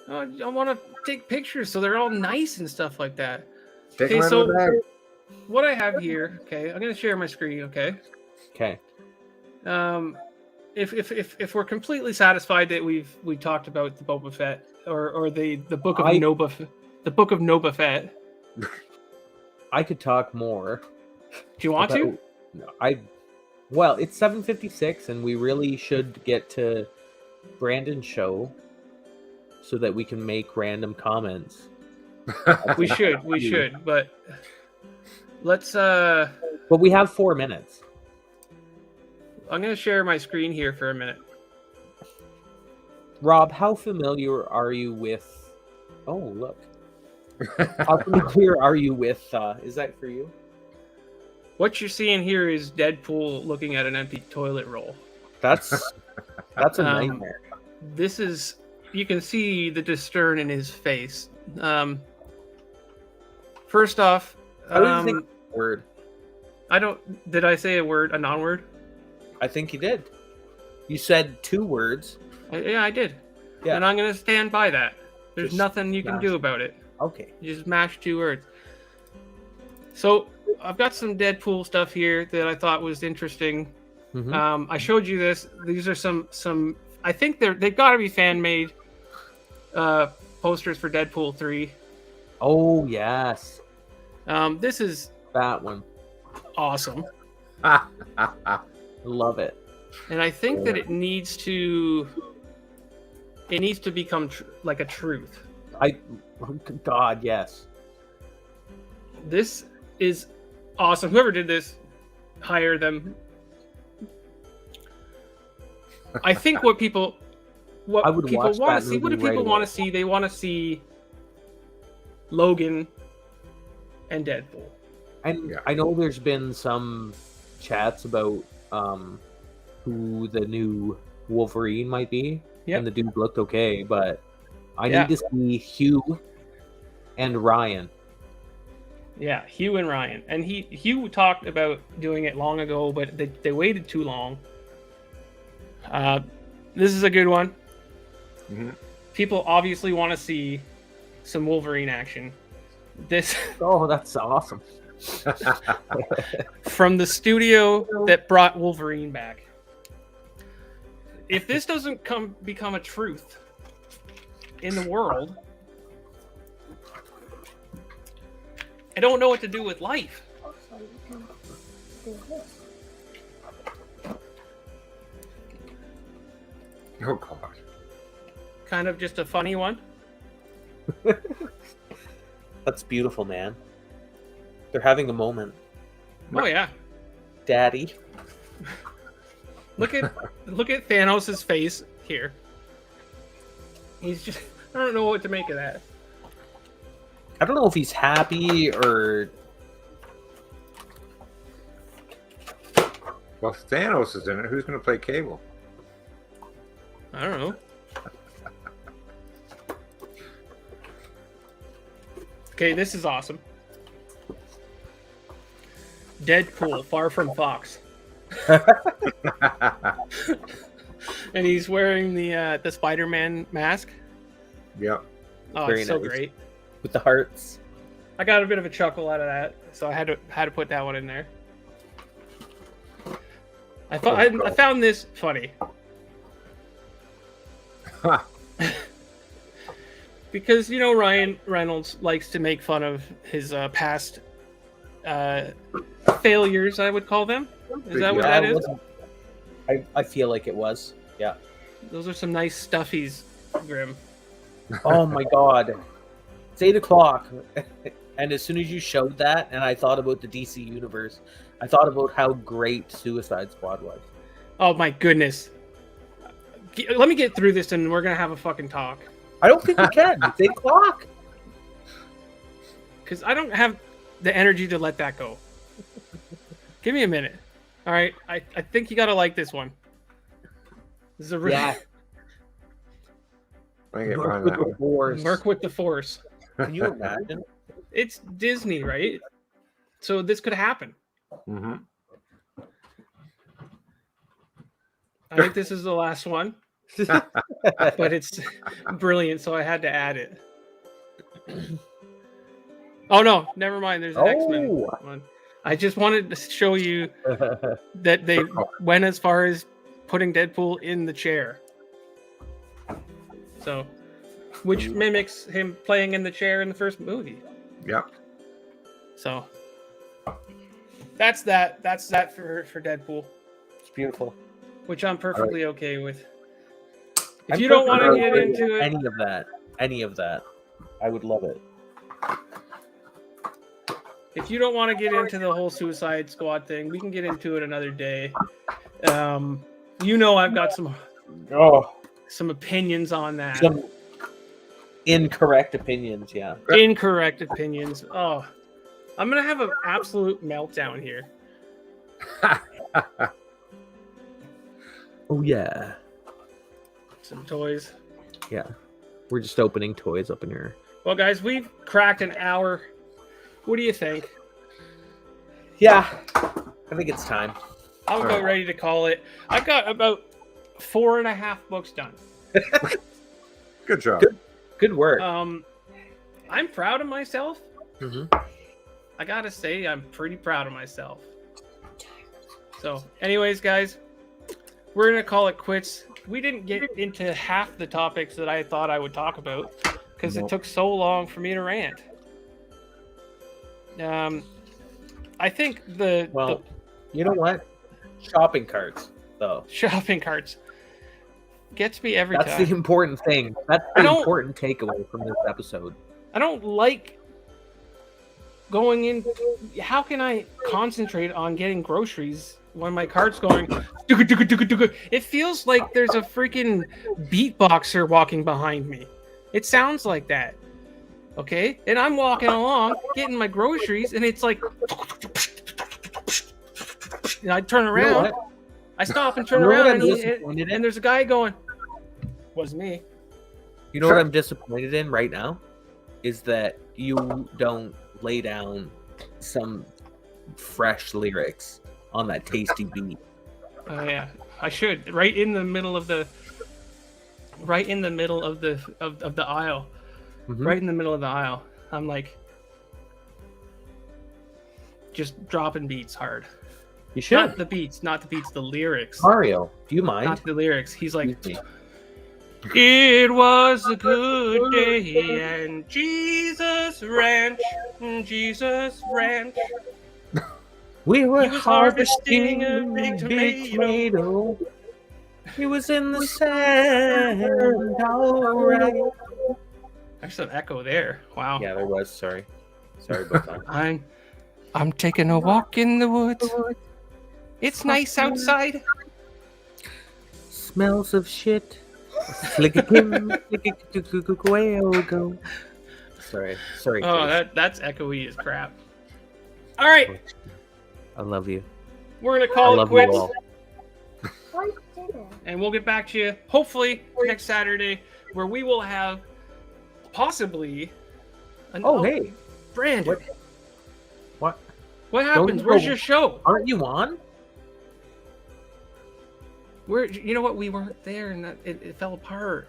I want to take pictures so they're all nice and stuff like that. Take Okay, them out so of the bag. what I have here, okay, I'm gonna share my screen, okay. Okay. If we're completely satisfied that we've talked about the Boba Fett or the book of the book of Boba Fett. I could talk more. Do you want to? Well, it's 7:56, and we really should get to Brandon's show so that we can make random comments. We should, but let's But we have 4 minutes. I'm gonna share my screen here for a minute. Rob, how familiar are you with? Oh, look. How familiar are you with? Is that for you? What you're seeing here is Deadpool looking at an empty toilet roll. That's a nightmare. This is, you can see the discern in his face. First off, How do you think word? Did I say a non-word? I think you did. You said 2 words. Yeah, I did. Yeah. And I'm gonna stand by that. There's Just nothing you can do about it. Okay. You just mash 2 words. So I've got some Deadpool stuff here that I thought was interesting. Mhm. I showed you this. These are some. I think they've got to be fan made posters for Deadpool 3. Oh yes, This is that one. awesome, Love it. and I think that it needs to become like a truth. God, yes. This is awesome. Whoever did this, hire them. I think what people I would watch want that to see. What do movie people right want away. to see? They want to see Logan and Deadpool. And Yeah. I know there's been some chats about who the new Wolverine might be, Yep. and the dude looked okay, but I Yeah. need to see Hugh and Ryan. Yeah, Hugh and Ryan. And Hugh talked about doing it long ago, but they waited too long. This is a good one. Mhm. People obviously want to see some Wolverine action. This Oh, that's awesome. from the studio that brought Wolverine back. If this doesn't become a truth in the world, I don't know what to do with life. Oh God. Kind of just a funny one. That's beautiful, man. They're having a moment. Oh yeah. Daddy. Look at Thanos' face here. He's just, I don't know what to make of that. I don't know if he's happy or Well, if Thanos is in it, who's going to play Cable? I don't know. Okay, this is awesome. Deadpool, far from Fox, and he's wearing the Spider-Man mask. Yep. Oh, Very it's so nice. great. with the hearts. I got a bit of a chuckle out of that, so I had to put that one in there. I found this funny because Ryan Reynolds likes to make fun of his past failures. I would call them. Is that what that is? I feel like it was. Yeah. Those are some nice stuffies, Grim. Oh my god. It's 8 o'clock. And as soon as you showed that, and I thought about the DC universe, I thought about how great Suicide Squad was. Oh my goodness. Let me get through this and we're going to have a fucking talk. I don't think we can. It's 8 o'clock. Because I don't have the energy to let that go. Give me a minute. All right. I think you got to like this one. This is a really, Yeah. I get Work behind with that the one. Force. Work with the Force. Can you imagine? It's Disney, right? So this could happen. Mm-hmm. I think this is the last one, but it's brilliant, so I had to add it. Oh no, never mind. There's an X-Men one. I just wanted to show you that they went as far as putting Deadpool in the chair. So, which mimics him playing in the chair in the first movie. Yep. So, that's that. That's that for Deadpool, It's beautiful. which I'm perfectly okay with. If I'm you don't want to perfectly get okay with into it, any of that, I would love it. if you don't want to get into the whole Suicide Squad thing, we can get into it another day. I've got some opinions on that. Some incorrect opinions, yeah. Incorrect opinions. Oh, I'm gonna have an absolute meltdown here. Oh yeah. Some toys. Yeah. We're just opening toys up in here. Well, guys, we've cracked an hour. What do you think? Yeah. I think it's time. I'm about ready to call it. I've got about 4.5 books done. Good job. Good work. I'm proud of myself. Mm-hmm. I gotta say, I'm pretty proud of myself. So, anyways, guys, we're gonna call it quits. We didn't get into half the topics that I thought I would talk about because it took so long for me to rant. I think you know what? Shopping carts, though. shopping carts gets me every That's time. the important thing. That's the important takeaway from this episode. I don't like going in. How can I concentrate on getting groceries when my cart's going? It feels like there's a freaking beatboxer walking behind me. It sounds like that. Okay? And I'm walking along, getting my groceries, and it's like. And I turn around. I stop and turn around, and there's a guy going. Wasn't me. You know what I'm disappointed in right now? Is that you don't lay down some fresh lyrics on that tasty beat. Oh yeah, I should. Right in the middle of the aisle. Mm-hmm. Right in the middle of the aisle. I'm like just dropping beats hard. You should. Not the beats, the lyrics. Mario, do you mind? Not the lyrics. He's like, it was a good day and Jesus Ranch. We were He was harvesting harvesting a big tomato. He was in the sand, alright. There's some echo there. Wow. Yeah, there was. Sorry about that. I'm taking a walk in the woods. It's nice outside. Smells of shit. Go. Sorry. Oh, that's echoey as crap. All right, I love you. we're gonna I call it love you quits, all. and we'll get back to you hopefully next Saturday, where we will have possibly. Hey, Brandon. What? What happens? Don't Where's go. your show? Aren't you on? Where? You know what? We weren't there, and it fell apart.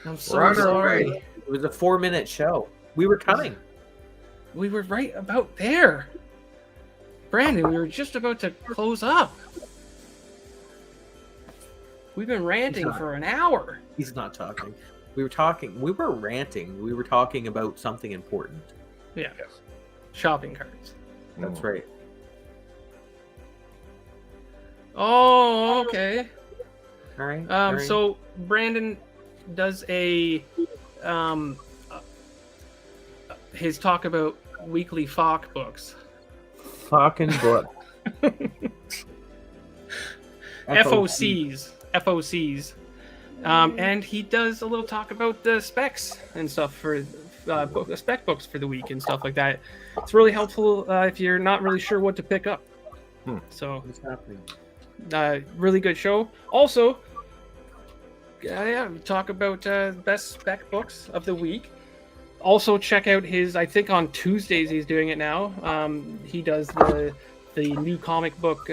I'm so Run sorry. away. It was a 4-minute show. We were coming. We were right about there. Brandon, we were just about to close up. We've been ranting for an hour. He's not talking. We were ranting. We were talking about something important. Yeah. Shopping carts. That's right. Oh, okay. All right. So Brandon does his talk about weekly FOC books. Fucking book. FOCs. And he does a little talk about the specs and stuff for spec books for the week and stuff like that. It's really helpful if you're not really sure what to pick up. So, What's happening? really good show. Also, yeah, we talk about best spec books of the week. Also, check out his. I think on Tuesdays he's doing it now. He does the new comic book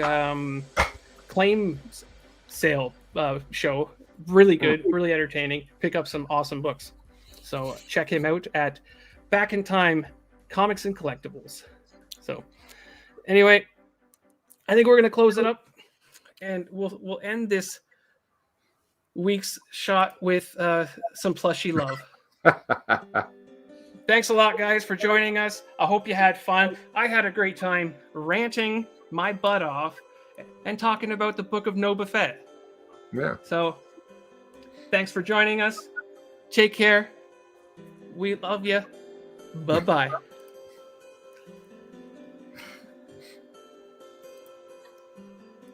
claim sale show. Really good, really entertaining. Pick up some awesome books. So check him out at Back in Time Comics and Collectibles. So anyway, I think we're gonna close it up, and we'll end this week's shot with some plushy love. Thanks a lot, guys, for joining us. I hope you had fun. I had a great time ranting my butt off and talking about the book of Boba Fett. Yeah. So, thanks for joining us. Take care. We love you. Bye-bye.